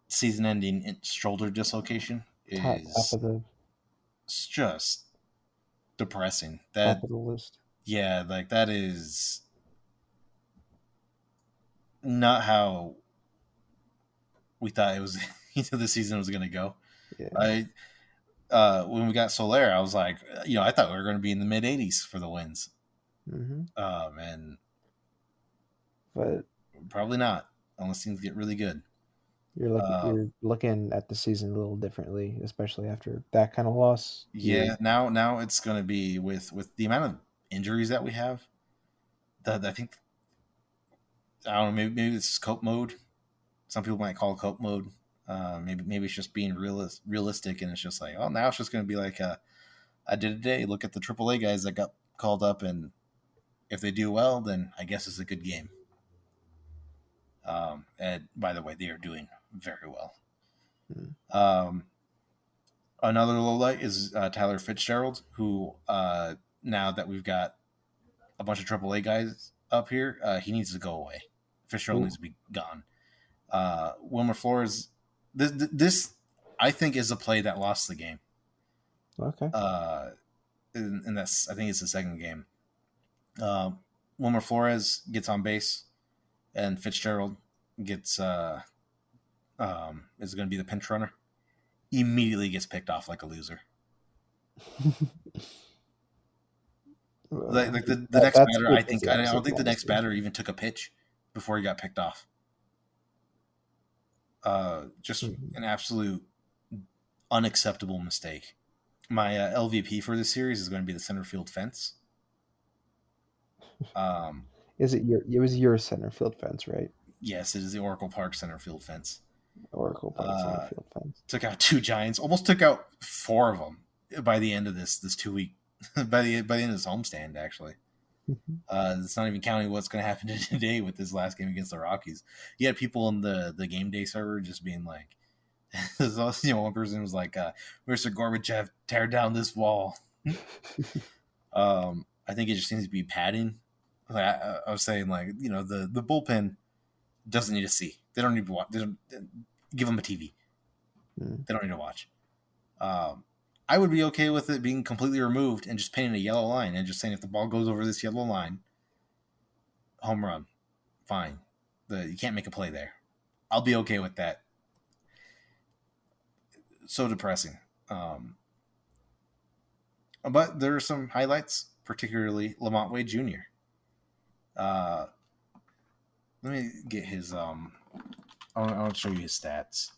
Speaker 1: season-ending shoulder dislocation
Speaker 2: Top
Speaker 1: is
Speaker 2: of the
Speaker 1: just depressing.
Speaker 2: top of the list.
Speaker 1: Yeah, like that is not how we thought it was. The season was going to go.
Speaker 2: Yeah.
Speaker 1: I when we got Soler, I was like, I thought we were going to be in the mid 80s for the wins.
Speaker 2: Mm-hmm.
Speaker 1: And
Speaker 2: But
Speaker 1: probably not, unless things get really good. Uh,
Speaker 2: you're looking at the season a little differently, especially after that kind of loss.
Speaker 1: yeah, now it's going to be with the amount of injuries that we have. That I think I don't know. Maybe this is cope mode. Some people might call it cope mode. Maybe it's just being realistic, and it's just like, oh, now it's just going to be like I did today. Look at the AAA guys that got called up, and if they do well, then I guess it's a good game. And by the way, they are doing very well.
Speaker 2: Mm.
Speaker 1: Um, Another low light is Tyler Fitzgerald, who now that we've got a bunch of AAA guys up here, he needs to go away. Fitzgerald
Speaker 2: Ooh,
Speaker 1: needs to be gone. Wilmer Flores, this I think is a play that lost the game.
Speaker 2: okay.
Speaker 1: And that's I think it's the second game. Uh, Wilmer Flores gets on base, and Fitzgerald gets is going to be the pinch runner. Immediately gets picked off like a loser. Like the next
Speaker 2: That's
Speaker 1: batter,
Speaker 2: good because the
Speaker 1: I don't
Speaker 2: opposite
Speaker 1: think the next
Speaker 2: honestly.
Speaker 1: batter even took a pitch before he got picked off. Just
Speaker 2: Mhm.
Speaker 1: an absolute unacceptable mistake. My LVP for this series is going to be the center field fence. Um,
Speaker 2: It was your center field fence, right?
Speaker 1: yes, it is the Oracle Park center field fence.
Speaker 2: Oracle Park center
Speaker 1: Uh,
Speaker 2: field fence.
Speaker 1: Took out two Giants, almost took out four of them by the end of this 2 week by the end of this homestand. Actually,
Speaker 2: Mhm.
Speaker 1: it's not even counting what's going to happen today with this last game against the Rockies. You had people in the game day server just being like, one person was like, "Mr. Gorbachev, tear down this wall." I think it just seems to be padding. Like I was saying, like the bullpen doesn't need to see. They don't need to watch. Give them a TV.
Speaker 2: Mm.
Speaker 1: They don't need to watch. Um, I would be okay with it being completely removed and just painting a yellow line and just saying if the ball goes over this yellow line, home run. Fine. You can't make a play there. I'll be okay with that. So depressing. But there are some highlights, particularly Lamont Wade Jr. Uh, Let me get his. I want to show you his stats.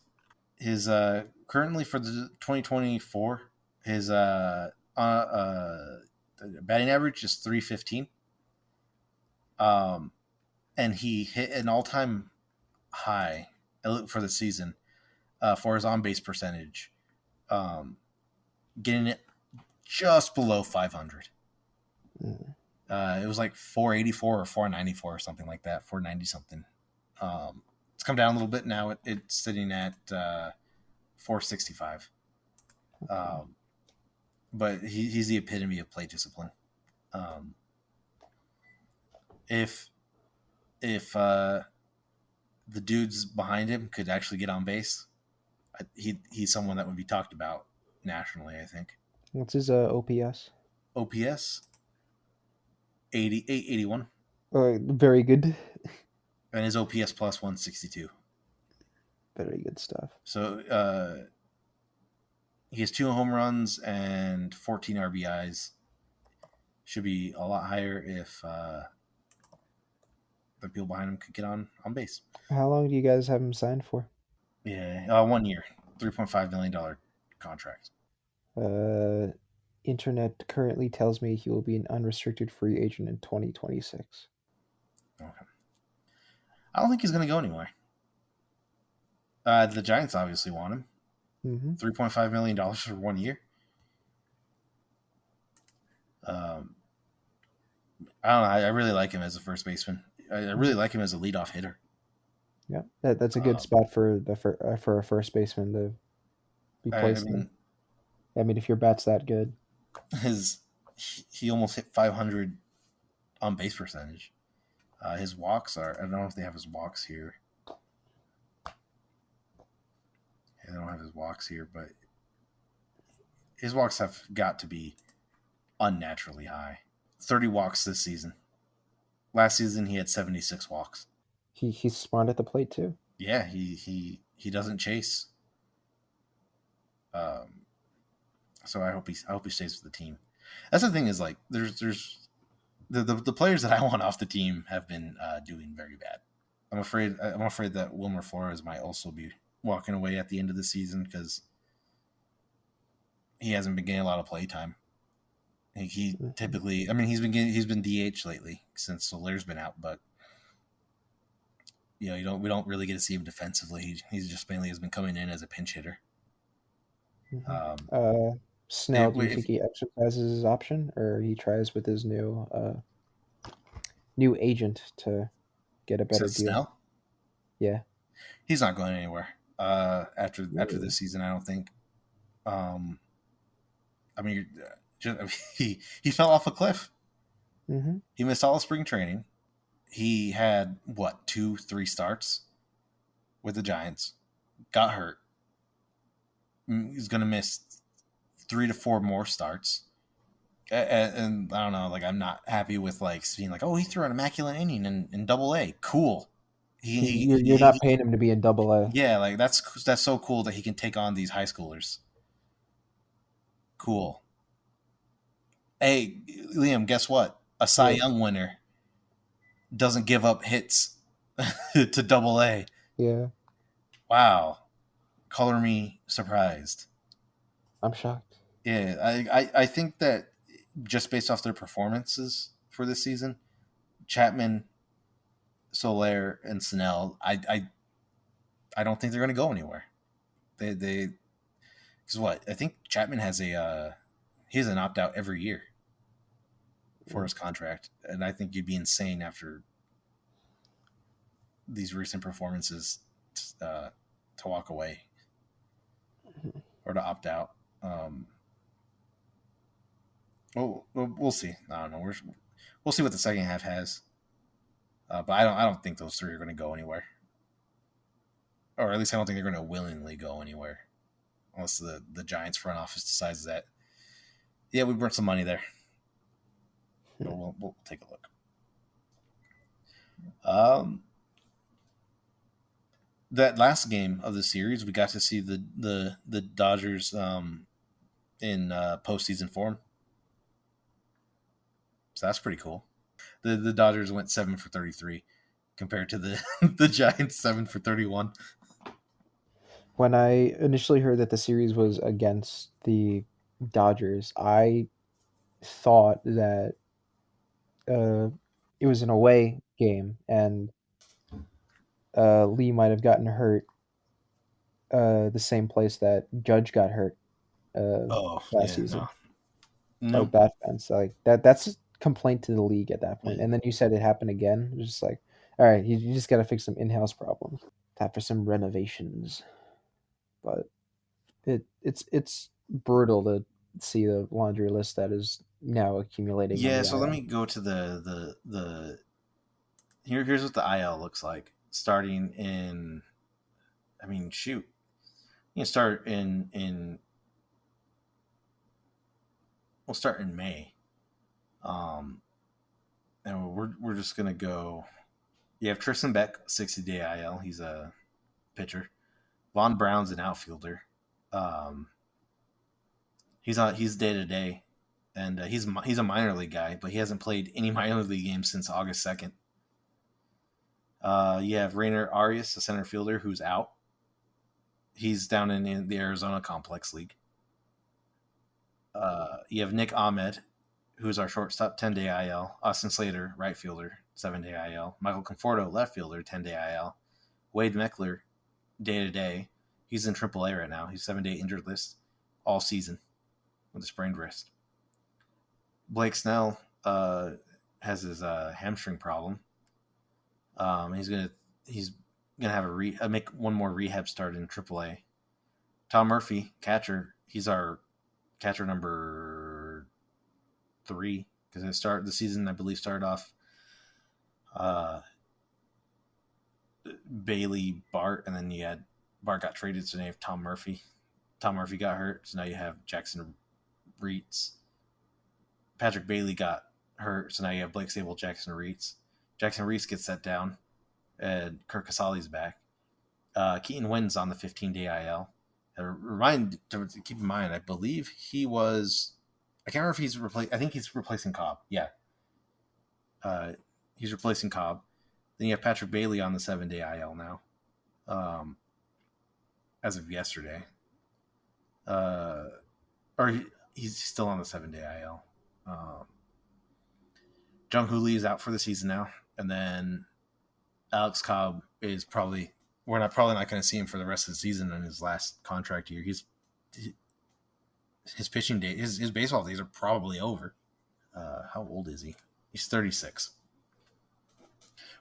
Speaker 1: His currently for the 2024, his batting average is 315. Um, and he hit an all-time high for the season for his on-base percentage, getting it just below 500.
Speaker 2: Mm.
Speaker 1: It was like 484 or 494 or something like that, 490 something. It's come down a little bit now. It's sitting at 465. But he's the epitome of play discipline. If the dudes behind him could actually get on base, he's someone that would be talked about nationally. I think.
Speaker 2: What's his OPS?
Speaker 1: OPS 81,
Speaker 2: Very good.
Speaker 1: and his OPS plus 162.
Speaker 2: Very good stuff.
Speaker 1: So he has 2 home runs and 14 RBIs. Should be a lot higher if the people behind him could get on base.
Speaker 2: How long do you guys have him signed for?
Speaker 1: Yeah, 1 year, $3.5 million contract.
Speaker 2: Uh, Internet currently tells me he will be an unrestricted free agent in 2026.
Speaker 1: Okay. I don't think he's going to go anywhere. The Giants obviously want him.
Speaker 2: Mm-hmm.
Speaker 1: $3.5 million for 1 year. I don't know. I really like him as a first baseman. I really like him as a leadoff hitter.
Speaker 2: Yeah, that's a good
Speaker 1: Um,
Speaker 2: spot for a first baseman to be
Speaker 1: I
Speaker 2: placed in.
Speaker 1: mean,
Speaker 2: I mean, if your bat's that good.
Speaker 1: his he almost hit 500 on base percentage. His walks are. I don't know if they have his walks here. They don't have his walks here, but his walks have got to be unnaturally high. 30 walks this season. Last season he had 76 walks.
Speaker 2: He's smart at the plate too.
Speaker 1: Yeah, he doesn't chase. Um, So I hope he stays with the team. That's the thing is like there's the players that I want off the team have been doing very bad. I'm afraid that Wilmer Flores might also be walking away at the end of the season because he hasn't been getting a lot of play time. He
Speaker 2: Mhm.
Speaker 1: typically, I mean, he's been DH lately since Soler's been out, but we don't really get to see him defensively. He's just mainly has been coming in as a pinch hitter.
Speaker 2: Mhm.
Speaker 1: Um,
Speaker 2: Snell, do you
Speaker 1: if
Speaker 2: think he exercises his option, or he tries with his new agent to get a better
Speaker 1: says
Speaker 2: deal?
Speaker 1: Snell,
Speaker 2: Yeah.
Speaker 1: he's not going anywhere after
Speaker 2: Really?
Speaker 1: this season. I don't think. Um, I mean, he fell off a cliff.
Speaker 2: Mm-hmm.
Speaker 1: He missed all of spring training. He had what 2, 3 starts with the Giants. Got hurt. He's going to miss 3 to 4 more starts. And I don't know, like I'm not happy with like seeing like, oh, he threw an immaculate inning in Double A. Cool.
Speaker 2: You're not paying him to be in Double A.
Speaker 1: Yeah, like that's so cool that he can take on these high schoolers. Cool. Hey, Liam, guess what? A Cy
Speaker 2: What?
Speaker 1: Young winner doesn't give up hits to Double A.
Speaker 2: Yeah,
Speaker 1: Wow, color me surprised.
Speaker 2: I'm shocked.
Speaker 1: Yeah, I think that just based off their performances for this season, Chapman, Soler, and Snell, I don't think they're going to go anywhere. They because what I think Chapman has he has an opt out every year for
Speaker 2: Mm.
Speaker 1: his contract, and I think you'd be insane after these recent performances uh, to walk away or to opt out. Um, we'll see. I don't know. We'll see what the second half has, but I don't think those three are going to go anywhere, or at least I don't think they're going to willingly go anywhere, unless the Giants front office decides that yeah we burnt some money there, but we'll take a look. Um, that last game of the series, we got to see the Dodgers in postseason form, so that's pretty cool. The Dodgers went 7 for 33 compared to the the Giants 7 for 31.
Speaker 2: When I initially heard that the series was against the Dodgers, I thought that uh, it was an away game, and Lee might have gotten hurt the same place that Judge got hurt uh,
Speaker 1: Oh
Speaker 2: last
Speaker 1: yeah, no,
Speaker 2: season.
Speaker 1: no,
Speaker 2: Like that fence, like that's a complaint to the league at that point.
Speaker 1: yeah,
Speaker 2: And then you said it happened again. It was just like, all right, you just got to fix some in-house problems. Time for some renovations. But it's brutal to see the laundry list that is now accumulating on
Speaker 1: yeah.
Speaker 2: the
Speaker 1: So let
Speaker 2: IL.
Speaker 1: me go to the here's what the IL looks like starting in. I mean, shoot, you can start in we'll start in May. Um, and we're just gonna go. You have Tristan Beck, 60-day IL. He's a pitcher. Von Brown's an outfielder. Um, he's day to day, and he's a minor league guy, but he hasn't played any minor league games since August 2nd. You have Rainer Arias, a center fielder, who's out. He's down in the Arizona Complex League. You have Nick Ahmed, who's our shortstop, 10-day IL. Austin Slater, right fielder, 7-day IL. Michael Conforto, left fielder, 10-day IL. Wade Meckler, day to day. He's in AAA right now. He's 7-day injured list all season with a sprained wrist. Blake Snell has his hamstring problem. He's gonna have make one more rehab start in AAA. Tom Murphy, catcher, he's our catcher number 3 because the season I believe started off uh, Bailey Bart, and then you had Bart got traded, so now you have Tom Murphy. Tom Murphy got hurt, so now you have Jackson Reitz. Patrick Bailey got hurt, so now you have Blake Sable, Jackson Reitz. Jackson Reitz gets set down, and Kirk Casale's back. Keaton Wynn's on the 15-day IL. Keep in mind, I believe he was. I can't remember if he's replaced. I think he's replacing Cobb. Yeah, uh, he's replacing Cobb. Then you have Patrick Bailey on the 7-day IL now, as of yesterday. Uh, he's still on the 7-day IL. Jung Hoo Lee is out for the season now, and then Alex Cobb is probably probably not going to see him for the rest of the season in his last contract year. His pitching day, his baseball days are probably over. How old is he? He's 36,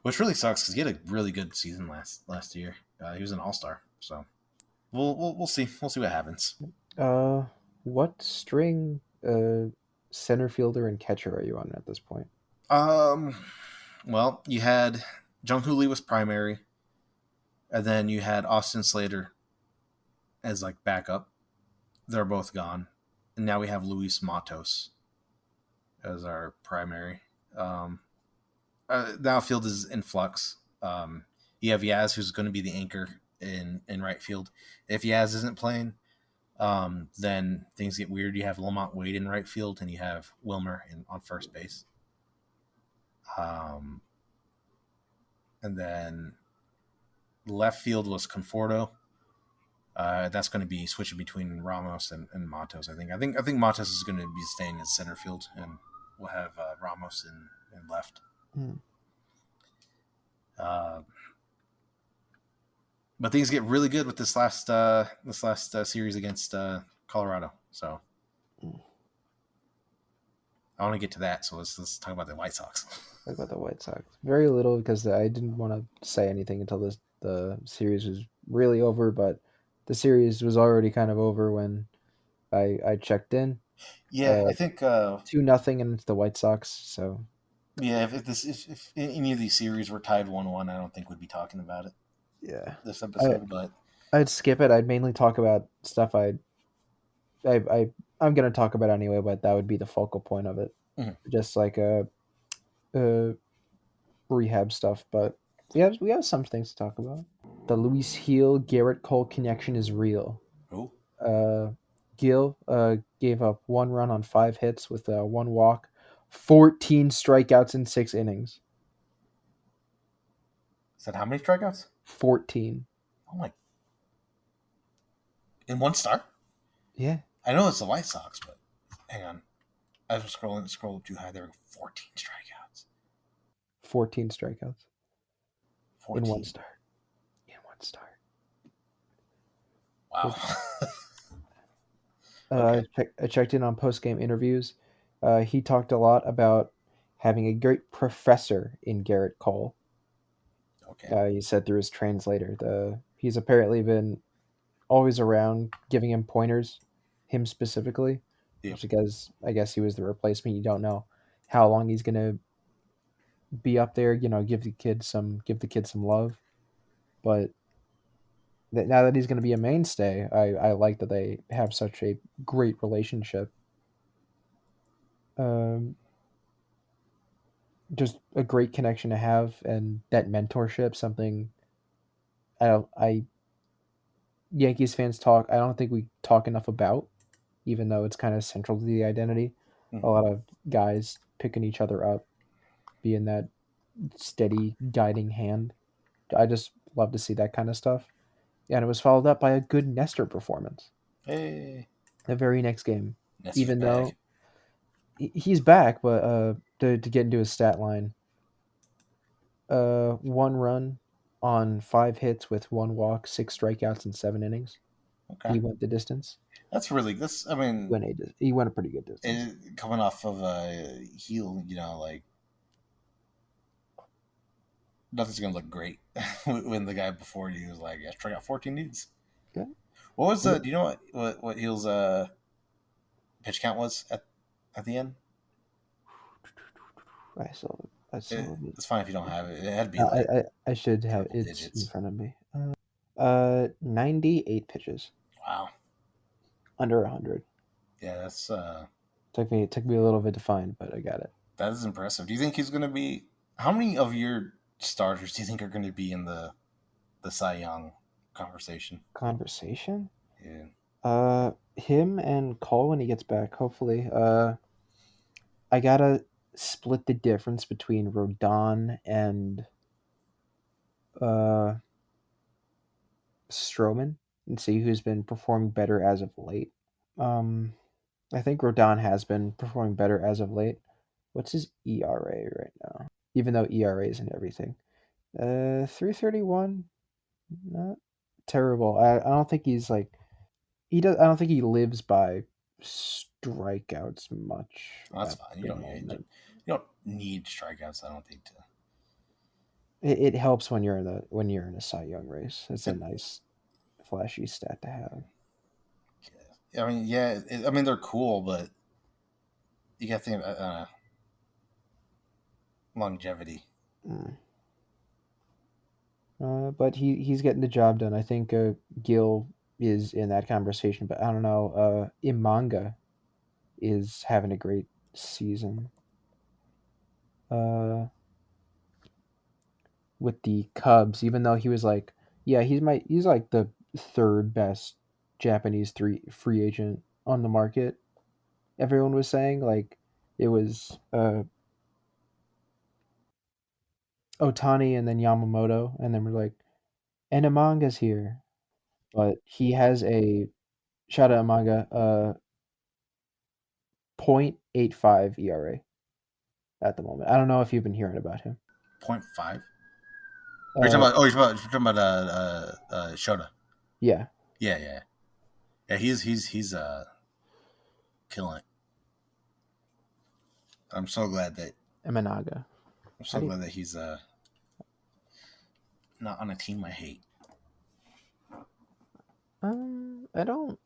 Speaker 1: which really sucks because he had a really good season last year. He was an all-star, so we'll see what happens.
Speaker 2: Uh, what string center fielder and catcher are you on at this point?
Speaker 1: Um, well, you had Jung Hoo Lee was primary, and then you had Austin Slater as like backup. They're both gone, and now we have Luis Matos as our primary. The outfield is in flux. You have Yaz, who's going to be the anchor in right field. If Yaz isn't playing, then things get weird. You have Lamont Wade in right field, and you have Wilmer on first base. And then left field was Conforto. That's going to be switching between Ramos and Matos. I think Matos is going to be staying in center field, and we'll have Ramos in left. But things get really good with this last series against Colorado. So I want to get to that. So let's talk about the White Sox.
Speaker 2: Talk about the White Sox. Very little because I didn't want to say anything until the series was really over, but the series was already kind of over when I checked in.
Speaker 1: Yeah, I think
Speaker 2: 2-0 and it's the White Sox. So
Speaker 1: yeah, if any of these series were tied 1-1, I don't think we'd be talking about it.
Speaker 2: Yeah,
Speaker 1: this episode, but
Speaker 2: I'd skip it. I'd mainly talk about stuff I'm gonna talk about anyway, but that would be the focal point of it, just like rehab stuff. But we have some things to talk about. The Luis Heel Garrett Cole connection is real. Gil gave up 1 run on 5 hits with 1 walk, 14 strikeouts in 6 innings.
Speaker 1: Said how many strikeouts?
Speaker 2: 14.
Speaker 1: Oh my! In 1 start?
Speaker 2: Yeah.
Speaker 1: I know it's the White Sox, but hang on. I was scroll up too high. There were 14 strikeouts.
Speaker 2: 14 strikeouts.
Speaker 1: 14.
Speaker 2: In 1 start. In 1 start.
Speaker 1: Wow.
Speaker 2: Okay. I checked in on post-game interviews. He talked a lot about having a great professor in Garrett Cole.
Speaker 1: Okay.
Speaker 2: He said through his translator. He's apparently been always around giving him pointers, him specifically.
Speaker 1: Yep.
Speaker 2: Because I guess he was the replacement. You don't know how long he's gonna be up there. Give the kid some love. But now that he's going to be a mainstay, I like that they have such a great relationship. Just a great connection to have, and that mentorship, something I Yankees fans talk. I don't think we talk enough about, even though it's kind of central to the identity. A lot of guys picking each other up, being that steady guiding hand. I just love to see that kind of stuff. And it was followed up by a good Nestor performance.
Speaker 1: Hey.
Speaker 2: The very next game.
Speaker 1: Nestor's
Speaker 2: even
Speaker 1: back.
Speaker 2: though he's back, but to get into his stat line, 1 run on 5 hits with 1 walk, 6 strikeouts in 7 innings.
Speaker 1: Okay.
Speaker 2: He went the distance.
Speaker 1: I mean,
Speaker 2: he went a pretty good distance.
Speaker 1: Coming off of a heel, like nothing's gonna look great when the guy before you was like, "Yeah, strike out 14 dudes."
Speaker 2: Yeah.
Speaker 1: What was do you know what Heel's pitch count was at the end?
Speaker 2: I saw it.
Speaker 1: It's fine if you don't have it. It had to be like
Speaker 2: I should have it
Speaker 1: digits.
Speaker 2: in front of me. 98 pitches.
Speaker 1: Wow.
Speaker 2: Under 100.
Speaker 1: Yeah, that's
Speaker 2: took me a little bit to find, but I got it.
Speaker 1: That is impressive. Do you think he's going to be? How many of your starters do you think are going to be in the Cy Young conversation?
Speaker 2: Conversation?
Speaker 1: Yeah.
Speaker 2: Him and Cole when he gets back, hopefully. I gotta split the difference between Rodon and uh Stroman and see who's been performing better as of late. Um, I think Rodon has been performing better as of late. What's his ERA right now? Even though ERA isn't everything. 3.31. Not terrible. I don't think he's like he does. I don't think he lives by strikeouts much
Speaker 1: Well, that's
Speaker 2: at
Speaker 1: fine.
Speaker 2: the moment.
Speaker 1: You don't need strikeouts. I don't think to.
Speaker 2: It helps when you're in a Cy Young race. It's a
Speaker 1: It,
Speaker 2: nice flashy stat to have.
Speaker 1: I mean, yeah. I mean, they're cool, but you got to think about longevity.
Speaker 2: Mm. But he's getting the job done. I think Gil is in that conversation, but I don't know. Imanga is having a great season. Uh, with the Cubs, even though he was like, yeah, he's like the third best Japanese three free agent on the market. Everyone was saying like it was Otani and then Yamamoto, and then we're like, and Imanga's here, but he has a shout out Imanga 0.85 ERA at the moment. I don't know if you've been hearing about him.
Speaker 1: 0.5. Are you talking
Speaker 2: Uh,
Speaker 1: about? Oh, you're talking about Shota.
Speaker 2: yeah,
Speaker 1: Yeah, yeah, yeah. He's killing it. I'm so glad that
Speaker 2: Imanaga.
Speaker 1: I'm
Speaker 2: How
Speaker 1: so
Speaker 2: do you?
Speaker 1: glad that he's not on a team I hate.
Speaker 2: I don't.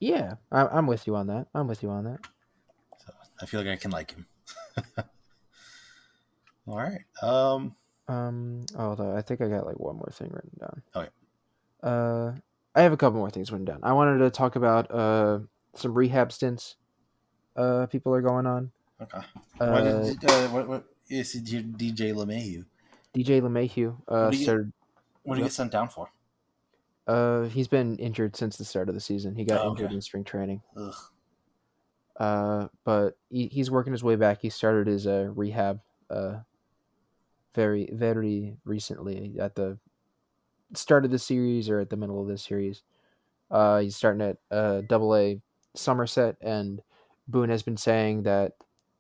Speaker 2: Yeah, I'm with you on that. I'm with you on that.
Speaker 1: So I feel like I can like him. All right.
Speaker 2: Although I think I got like one more thing written down.
Speaker 1: Oh yeah.
Speaker 2: Uh, I have a couple more things written down. I wanted to talk about some rehab stints. People are going on.
Speaker 1: Okay.
Speaker 2: Uh,
Speaker 1: What is DJ LeMahieu?
Speaker 2: DJ LeMahieu
Speaker 1: What do you get?
Speaker 2: started.
Speaker 1: What do you
Speaker 2: Yep.
Speaker 1: get sent down for?
Speaker 2: He's been injured since the start of the season. He got
Speaker 1: Oh, okay.
Speaker 2: injured in spring training.
Speaker 1: Ugh.
Speaker 2: But he's working his way back. He started his rehab very very recently at the start of the series or at the middle of the series. He's starting at Double A Somerset, and Boone has been saying that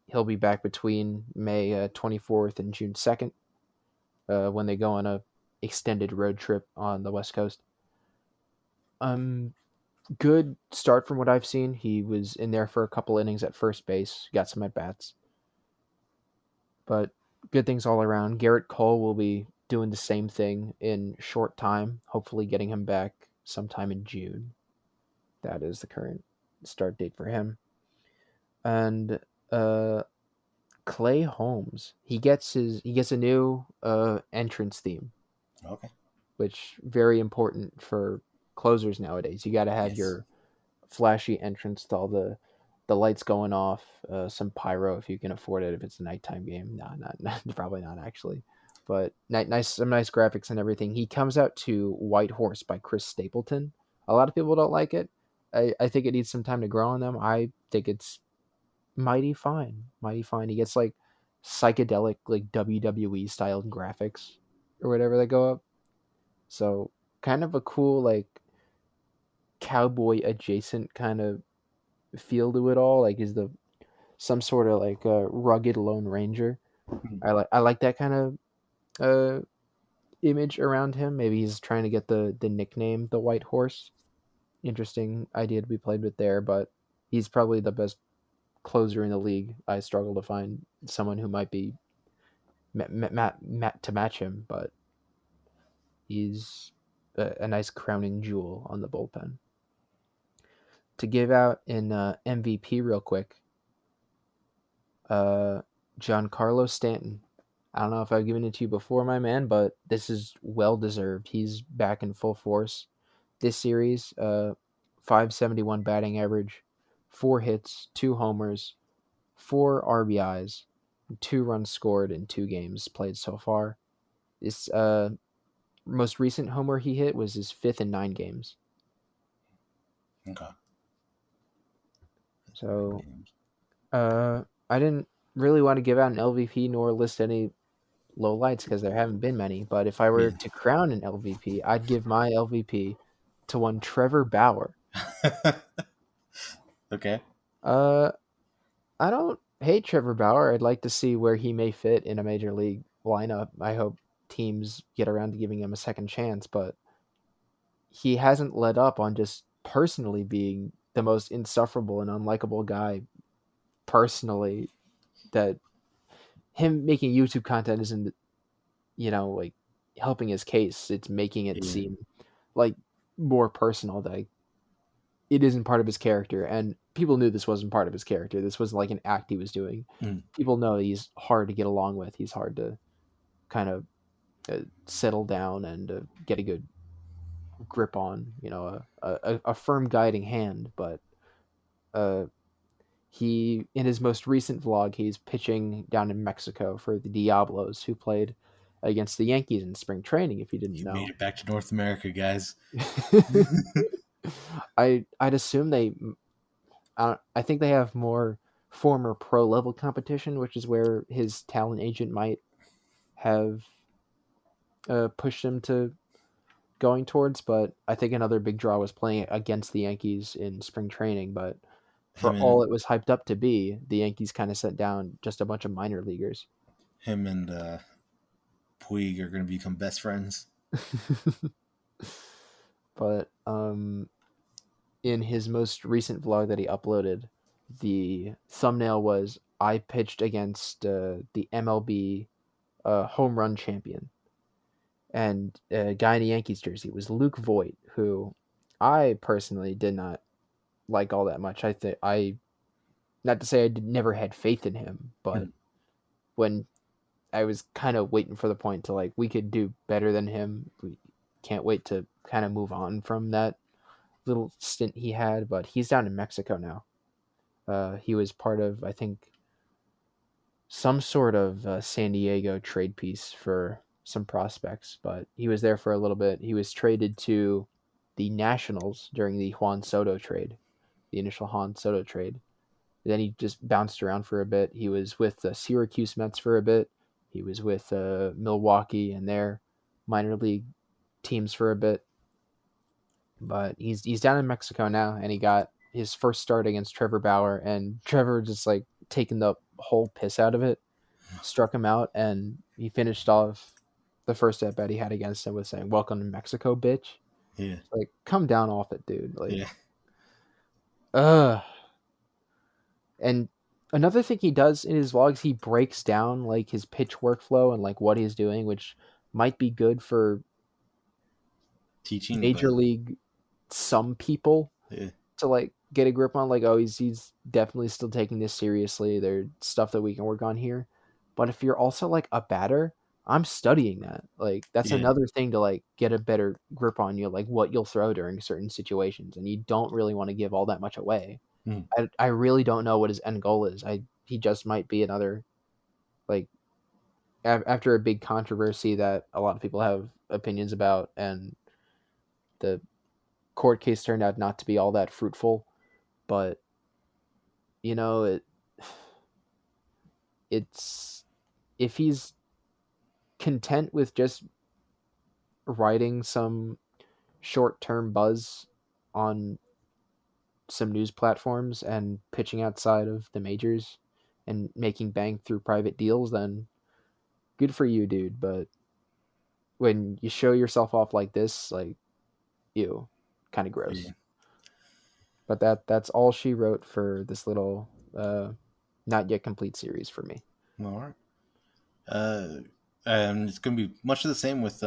Speaker 2: he'll be back between May 24th and June 2nd when they go on a extended road trip on the West Coast. Good start from what I've seen. He was in there for a couple innings at first base, got some at bats, but good things all around. Garrett Cole will be doing the same thing in short time, hopefully getting him back sometime in June. That is the current start date for him. And uh, Clay Holmes, he gets a new entrance theme,
Speaker 1: Okay.
Speaker 2: which very important for closers nowadays. You got to have
Speaker 1: Yes.
Speaker 2: your flashy entrance to all the lights going off, some pyro if you can afford it. If it's a nighttime game, no, not probably not actually, but nice some nice graphics and everything. He comes out to White Horse by Chris Stapleton. A lot of people don't like it. I think it needs some time to grow on them. I think it's mighty fine, mighty fine. He gets like psychedelic like WWE style graphics or whatever that go up. So kind of a cool like cowboy adjacent kind of feel to it all. Like is the some sort of like a rugged Lone Ranger. I like that kind of image around him. Maybe he's trying to get the nickname the White Horse. Interesting idea to be played with there, but he's probably the best closer in the league. I struggle to find someone who might be to match him, but he's a nice crowning jewel on the bullpen. To give out an MVP real quick, uh, Giancarlo Stanton. I don't know if I've given it to you before, my man, but this is well deserved. He's back in full force this series. 571 batting average, 4 hits, 2 homers, 4 RBIs, 2 runs scored in 2 games played so far. This most recent homer he hit was his fifth in 9 games.
Speaker 1: Okay.
Speaker 2: So
Speaker 1: Games.
Speaker 2: I didn't really want to give out an LVP nor list any lowlights because there haven't been many. But if I were
Speaker 1: Yeah.
Speaker 2: to crown an LVP, I'd give my LVP to one Trevor Bauer.
Speaker 1: Okay.
Speaker 2: Uh, I don't hate Trevor Bauer. I'd like to see where he may fit in a major league lineup. I hope teams get around to giving him a second chance, but he hasn't let up on just personally being the most insufferable and unlikable guy personally. That him making YouTube content isn't, like helping his case. It's making it
Speaker 1: Yeah.
Speaker 2: seem like more personal, that it isn't part of his character, and people knew this wasn't part of his character. This was like an act he was doing.
Speaker 1: Mm.
Speaker 2: People know he's hard to get along with. He's hard to kind of settle down and get a good grip on. A firm guiding hand. But uh, he, in his most recent vlog, he's pitching down in Mexico for the Diablos, who played against the Yankees in spring training. If you didn't
Speaker 1: You made
Speaker 2: know,
Speaker 1: it back to North America, guys.
Speaker 2: I'd assume I think they have more former pro level competition, which is where his talent agent might have pushed him to going towards. But I think another big draw was playing against the Yankees in spring training. But for
Speaker 1: him
Speaker 2: all
Speaker 1: and
Speaker 2: it was hyped up to be, the Yankees kind of sent down just a bunch of minor leaguers.
Speaker 1: him and Puig are going to become best friends.
Speaker 2: But in his most recent vlog that he uploaded, the thumbnail was I pitched against the MLB home run champion, and a guy in a Yankees jersey was Luke Voigt, who I personally did not like all that much. I think I not to say never had faith in him, but
Speaker 1: Mm.
Speaker 2: when I was kind of waiting for the point to like we could do better than him, we can't wait to kind of move on from that little stint he had. But he's down in Mexico now. He was part of, I think, some sort of San Diego trade piece for some prospects, but he was there for a little bit. He was traded to the Nationals during the Juan Soto trade, the initial Juan Soto trade. Then he just bounced around for a bit. He was with the Syracuse Mets for a bit. He was with Milwaukee and their minor league teams for a bit. But he's down in Mexico now, and he got his first start against Trevor Bauer, and Trevor just like taking the whole piss out of it, struck him out, and he finished off the first at bat he had against him with saying, "Welcome to Mexico, bitch."
Speaker 1: Yeah.
Speaker 2: It's like, come down off it, dude. Like,
Speaker 1: Yeah.
Speaker 2: ugh. And another thing he does in his vlogs, he breaks down like his pitch workflow and like what he's doing, which might be good for
Speaker 1: Teaching,
Speaker 2: major
Speaker 1: but
Speaker 2: league some people
Speaker 1: yeah.
Speaker 2: to like get a grip on. Like, oh, he's definitely still taking this seriously. There's stuff that we can work on here. But if you're also like a batter, I'm studying that. Like, that's
Speaker 1: Yeah.
Speaker 2: another thing to like get a better grip on you, like what you'll throw during certain situations, and you don't really want to give all that much away.
Speaker 1: Mm.
Speaker 2: I really don't know what his end goal is. He just might be another, like, after a big controversy that a lot of people have opinions about, and the court case turned out not to be all that fruitful. But you know, it's if he's content with just riding some short-term buzz on some news platforms and pitching outside of the majors and making bank through private deals, then good for you, dude. But when you show yourself off like this, like, ew, kind of
Speaker 1: Yeah.
Speaker 2: gross. But that's all she wrote for this little not yet complete series for me.
Speaker 1: All right. Uh, and it's going to be much of the same with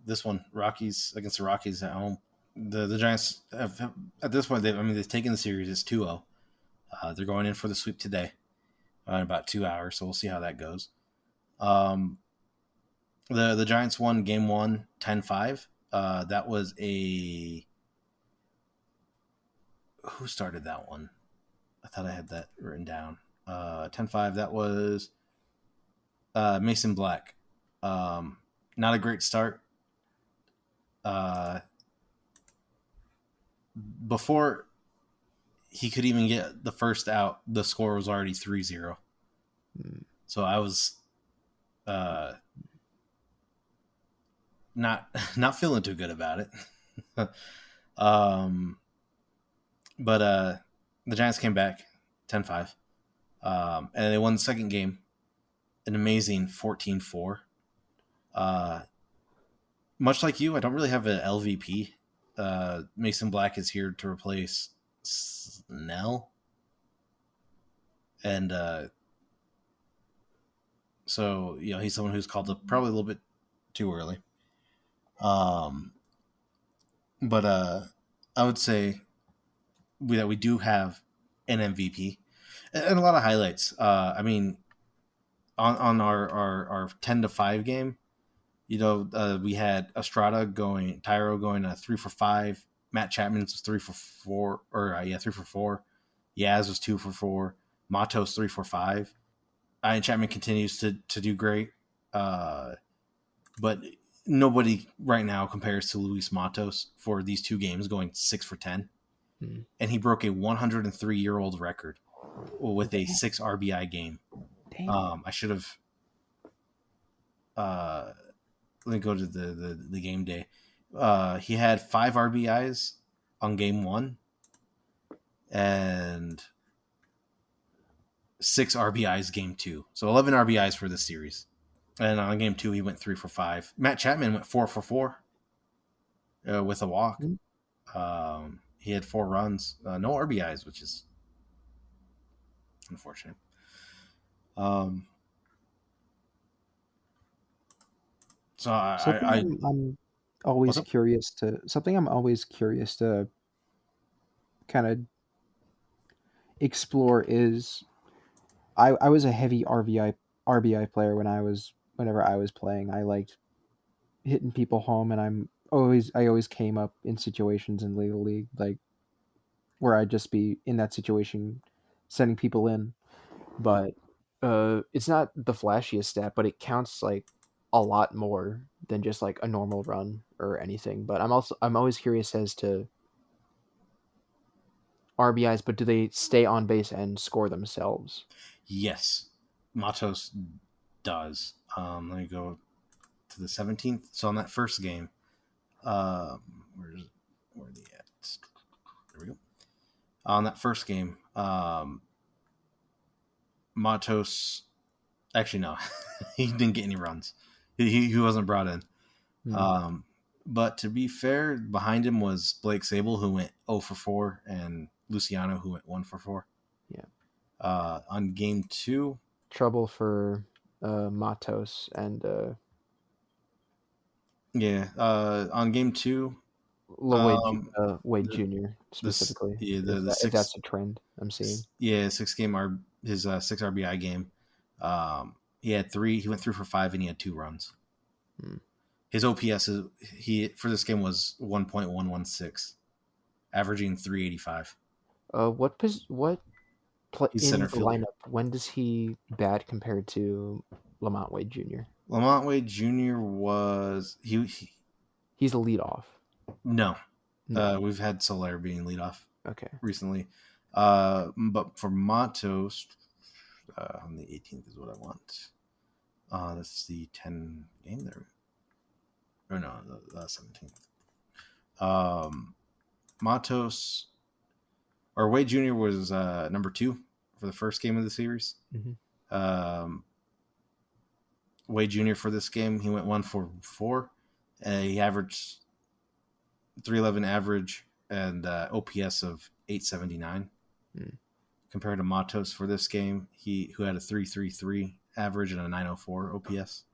Speaker 1: this one, Rockies against the Rockies at home. The Giants have at this point, they've taken the series. It's 2-0. They're going in for the sweep today in about 2 hours, so we'll see how that goes. Um, the Giants won game one 10-5. That was a who started that one? I thought I had that written down. 10-5. That was Mason Black. Not a great start. Uh, before he could even get the first out, the score was already 3-0. So I was not feeling too good about it. But the Giants came back 10-5. And they won the second game, an amazing 14-4. Much like you, I don't really have an LVP. Mason Black is here to replace Snell. And so, he's someone who's called up probably a little bit too early. But I would say that we do have an MVP and a lot of highlights. I mean, on our 10-5 game, we had Tyro going 3-for-5. Matt Chapman's was 3-for-4, 3-for-4. Yaz was 2-for-4. Matos 3-for-5. Ian Chapman continues to do great, but nobody right now compares to Luis Matos for these two games, going 6-for-10, and he broke a 103-year-old record with a 6 RBI game. I should have. Let me go to the game day. He had 5 RBIs on game 1 and 6 RBIs game 2. So 11 RBIs for this series. And on game 2, he went 3-for-5. Matt Chapman went 4-for-4 with a walk. He had 4 runs, no RBIs, which is unfortunate. So
Speaker 2: I'm always curious to kind of explore is I was a heavy RBI player whenever I was playing. I liked hitting people home, and I always came up in situations in Little League like where I'd just be in that situation sending people in. But it's not the flashiest stat, but it counts like a lot more than just like a normal run or anything. But I'm always curious as to RBIs, but do they stay on base and score themselves?
Speaker 1: Yes, Matos does. Let me go to the 17th. So on that first game, where are they at? There we go. On that first game, Matos, actually no, he didn't get any runs. He wasn't brought in. But to be fair, behind him was Blake Sable, who went 0-for-4, and Luciano, who went 1-for-4.
Speaker 2: Yeah.
Speaker 1: On game 2,
Speaker 2: trouble for Matos and
Speaker 1: on game 2,
Speaker 2: Wade Jr. specifically. If that's a trend I'm seeing.
Speaker 1: Yeah, 6-game his 6 RBI game. He had 3. He went 3-for-5, and he had 2 runs. His OPS for this game was 1.116, averaging 385.
Speaker 2: He's in the lineup? When does he bat compared to Lamont Wade Jr.?
Speaker 1: Lamont Wade Jr. was
Speaker 2: he's a leadoff.
Speaker 1: No. We've had Soler being leadoff.
Speaker 2: Okay.
Speaker 1: Recently, but for Matos, on the 18th is what I want. That's the 10 game there. Or no, the 17th. Matos or Wade Jr. was number 2 for the first game of the series. Wade Jr. for this game, he went 1-for-4. He averaged 311 average and OPS of 879. Compared to Matos for this game, who had a 333 average and a 904 OPS.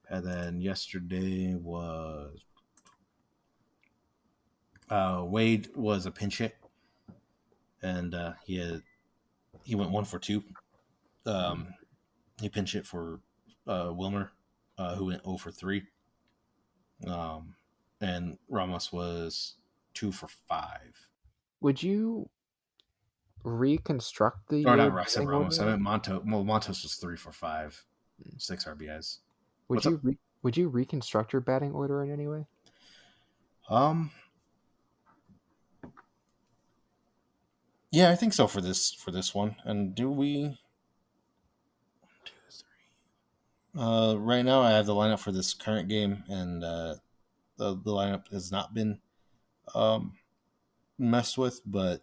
Speaker 1: And then yesterday was Wade was a pinch hit, and he went 1-for-2. He pinch hit for Wilmer, who went 0-for-3. And Ramos was 2-for-5.
Speaker 2: Would you reconstruct the?
Speaker 1: Or not, I said Ramos. I meant Montos. Well, Montos was 3-for-5, 6 RBIs.
Speaker 2: Would you reconstruct your batting order in any way?
Speaker 1: Yeah, I think so for this one. And do we? 1, 2, 3. Right now, I have the lineup for this current game, and the lineup has not been um, messed with, but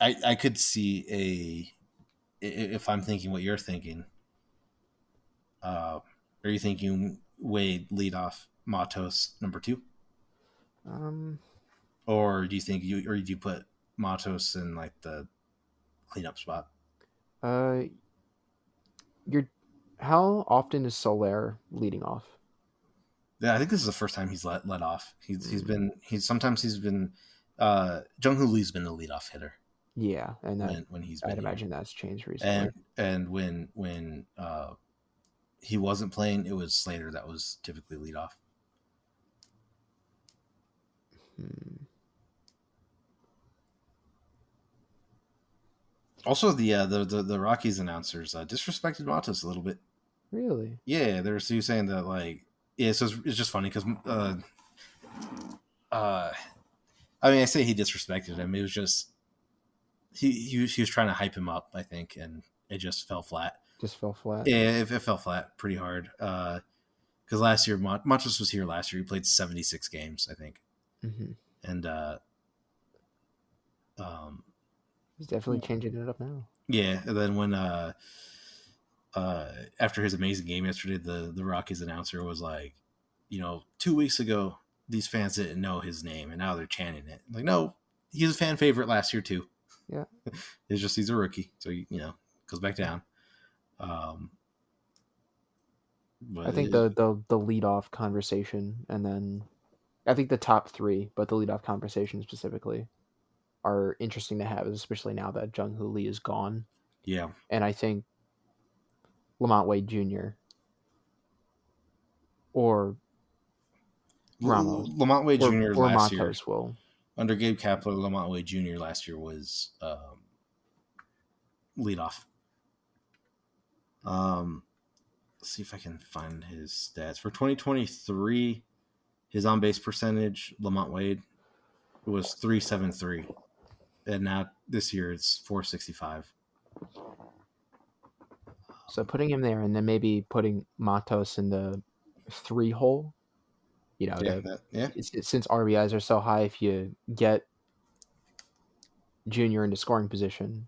Speaker 1: I could see if I'm thinking what you're thinking. Are you thinking Wade lead off Matos number 2,
Speaker 2: Um,
Speaker 1: or do you think do you put Matos in like the cleanup spot?
Speaker 2: uh, you're. How often is Soler leading off?
Speaker 1: Yeah, I think this is the first time he's let off.
Speaker 2: Mm,
Speaker 1: He's been Jung Hoo Lee's been the leadoff hitter
Speaker 2: yeah, and that
Speaker 1: when he's
Speaker 2: I'd
Speaker 1: been here,
Speaker 2: imagine that's changed recently.
Speaker 1: and when he wasn't playing, it was Slater that was typically leadoff.
Speaker 2: Hmm.
Speaker 1: Also, the Rockies announcers disrespected Matos a little bit.
Speaker 2: Really?
Speaker 1: Yeah, they're saying that like yeah, so it's just funny because uh, I mean I say he disrespected him. It was just he was trying to hype him up, I think, and it just fell flat.
Speaker 2: Just fell flat.
Speaker 1: Yeah, it fell flat pretty hard. Because last year Montrose was here last year. He played 76 games, I think,
Speaker 2: Mm-hmm.
Speaker 1: and um,
Speaker 2: He's definitely changing it up now.
Speaker 1: yeah. And then when after his amazing game yesterday, the Rockies announcer was like, 2 weeks ago these fans didn't know his name, and now they're chanting it. Like, no, he's a fan favorite last year too.
Speaker 2: Yeah.
Speaker 1: It's just he's a rookie, so goes back down. Um,
Speaker 2: I
Speaker 1: but
Speaker 2: think the leadoff conversation, and then I think the top three, but the leadoff conversation specifically, are interesting to have, especially now that Jung Hoo Lee is gone.
Speaker 1: yeah,
Speaker 2: And I think Lamont Wade Jr. or Ramos
Speaker 1: Lamont Wade Jr.
Speaker 2: or
Speaker 1: last year
Speaker 2: Matos will.
Speaker 1: under Gabe Kapler, Lamont Wade Jr. last year was leadoff. Let's see if I can find his stats for 2023. His on base percentage, Lamont Wade, was 373, and now this year it's 465.
Speaker 2: So putting him there, and then maybe putting Matos in the 3 hole.
Speaker 1: Yeah, yeah,
Speaker 2: Since RBIs are so high, if you get Junior into scoring position,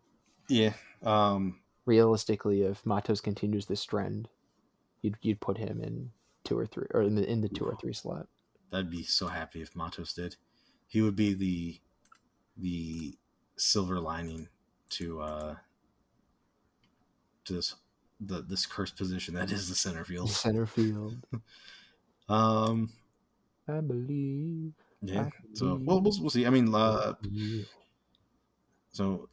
Speaker 1: yeah.
Speaker 2: realistically, if Matos continues this trend, you'd put him in 2 or 3, or in the 2 or 3 slot.
Speaker 1: I'd be so happy if Matos did. He would be the silver lining to this cursed position that is the center field.
Speaker 2: Center field.
Speaker 1: Um,
Speaker 2: I believe.
Speaker 1: yeah.
Speaker 2: I
Speaker 1: So
Speaker 2: believe
Speaker 1: we'll see. I mean,
Speaker 2: you.
Speaker 1: so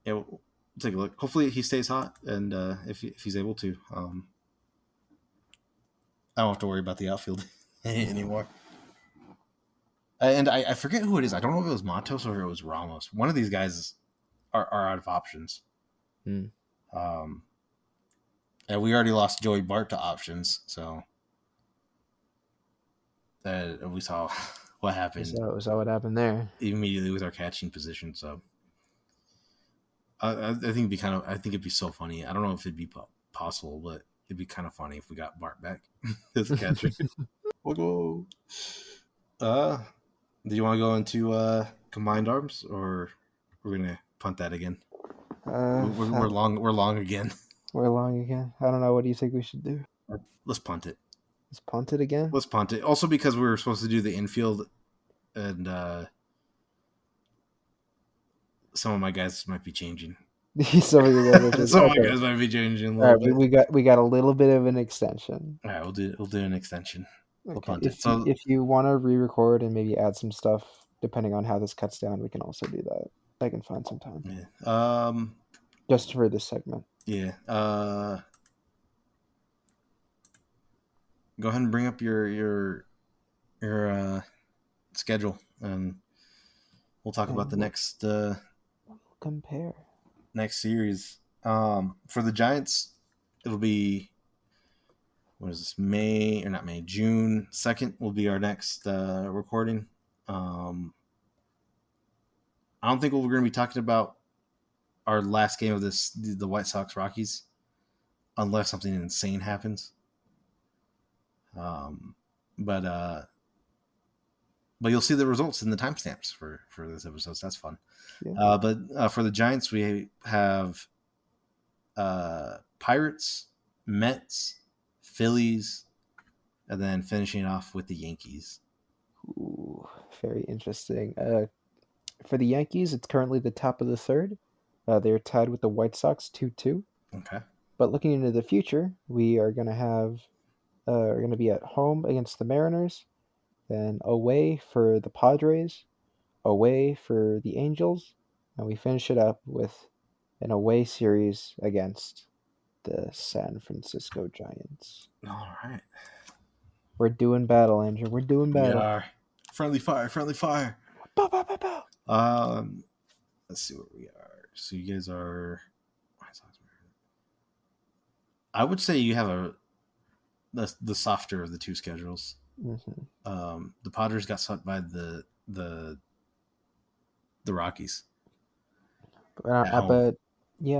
Speaker 1: yeah, we'll take a look. Hopefully, he stays hot, and if he's able to, I don't have to worry about the outfield anymore. And I forget who it is. I don't know if it was Matos or if it was Ramos. One of these guys are out of options.
Speaker 2: Hmm.
Speaker 1: And we already lost Joey Bart to options, so we saw what happened
Speaker 2: So what happened there?
Speaker 1: immediately with our catching position. So I think it'd be I think it'd be so funny. I don't know if it'd be possible, but it'd be kind of funny if we got Bart back as a catcher. We'll go. Do you want to go into combined arms, or we're gonna punt that again? We're long. We're long again.
Speaker 2: We're long again. I don't know. What do you think we should do?
Speaker 1: Let's punt it.
Speaker 2: Let's punt it again.
Speaker 1: Let's punt it. Also, because we were supposed to do the infield, and some of my guys might be changing.
Speaker 2: Some of
Speaker 1: my guys might be changing a
Speaker 2: All
Speaker 1: little
Speaker 2: right,
Speaker 1: bit.
Speaker 2: we got a little bit of an extension.
Speaker 1: All right, we'll do an extension. We'll
Speaker 2: Okay.
Speaker 1: punt it. So
Speaker 2: If you want to re-record and maybe add some stuff, depending on how this cuts down, we can also do that. I can find some time.
Speaker 1: yeah.
Speaker 2: Just for this segment.
Speaker 1: Yeah. Go ahead and bring up your schedule, and we'll talk about the next
Speaker 2: compare
Speaker 1: next series. For the Giants, it'll be what is this? May or not May? June 2nd will be our next recording. I'm I don't think we're going to be talking about our last game of the White Sox Rockies, unless something insane happens. Um, but you'll see the results in the timestamps for this episode. So that's fun.
Speaker 2: Yeah.
Speaker 1: But for the Giants, we have Pirates, Mets, Phillies, and then finishing off with the Yankees.
Speaker 2: Ooh, very interesting. For the Yankees, it's currently the top of the third. They're tied with the White Sox 2-2.
Speaker 1: Okay.
Speaker 2: But looking into the future, we are going to have we're going to be at home against the Mariners, then away for the Padres, away for the Angels, and we finish it up with an away series against the San Francisco Giants.
Speaker 1: All right.
Speaker 2: We're doing battle, Andrew. We're doing
Speaker 1: We
Speaker 2: battle.
Speaker 1: are friendly fire, friendly fire.
Speaker 2: Bow, bow, bow, bow.
Speaker 1: Let's see where we are. So you guys are. I would say you have the softer of the two schedules.
Speaker 2: Mm-hmm.
Speaker 1: The Padres got swept by the Rockies.
Speaker 2: But you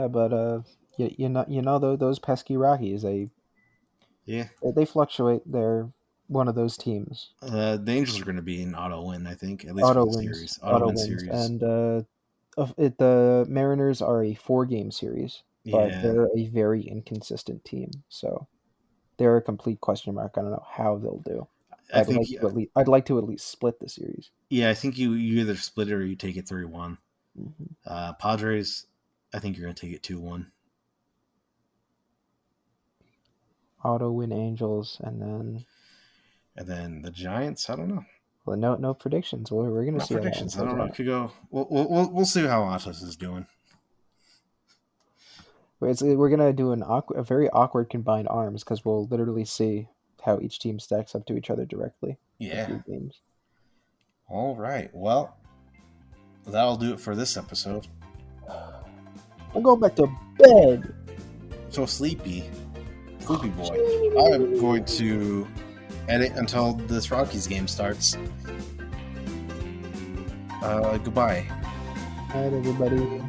Speaker 2: know those pesky Rockies, they fluctuate. They're one of those teams.
Speaker 1: The Angels are going to be an auto win, I think, at least for the series. Auto win
Speaker 2: wins,
Speaker 1: series.
Speaker 2: and the Mariners are a 4-game series, but
Speaker 1: Yeah.
Speaker 2: they're a very inconsistent team. So they're a complete question mark. I don't know how they'll do. I'd like to at least split the series.
Speaker 1: Yeah, I think you either split it or you take it 3-1.
Speaker 2: Mm-hmm.
Speaker 1: Padres, I think you're going to take it 2-1.
Speaker 2: Auto win Angels, and
Speaker 1: then the Giants. I don't know.
Speaker 2: Well, no predictions. We're going to see.
Speaker 1: Predictions. I don't know. It could go. We'll see how Atos is doing.
Speaker 2: We're going to do a very awkward combined arms because we'll literally see how each team stacks up to each other directly.
Speaker 1: Yeah.
Speaker 2: A few games.
Speaker 1: All right. Well, that'll do it for this episode.
Speaker 2: I'm going back to bed.
Speaker 1: So sleepy boy. I'm going to edit until this Rockies game starts. Goodbye.
Speaker 2: All right, everybody.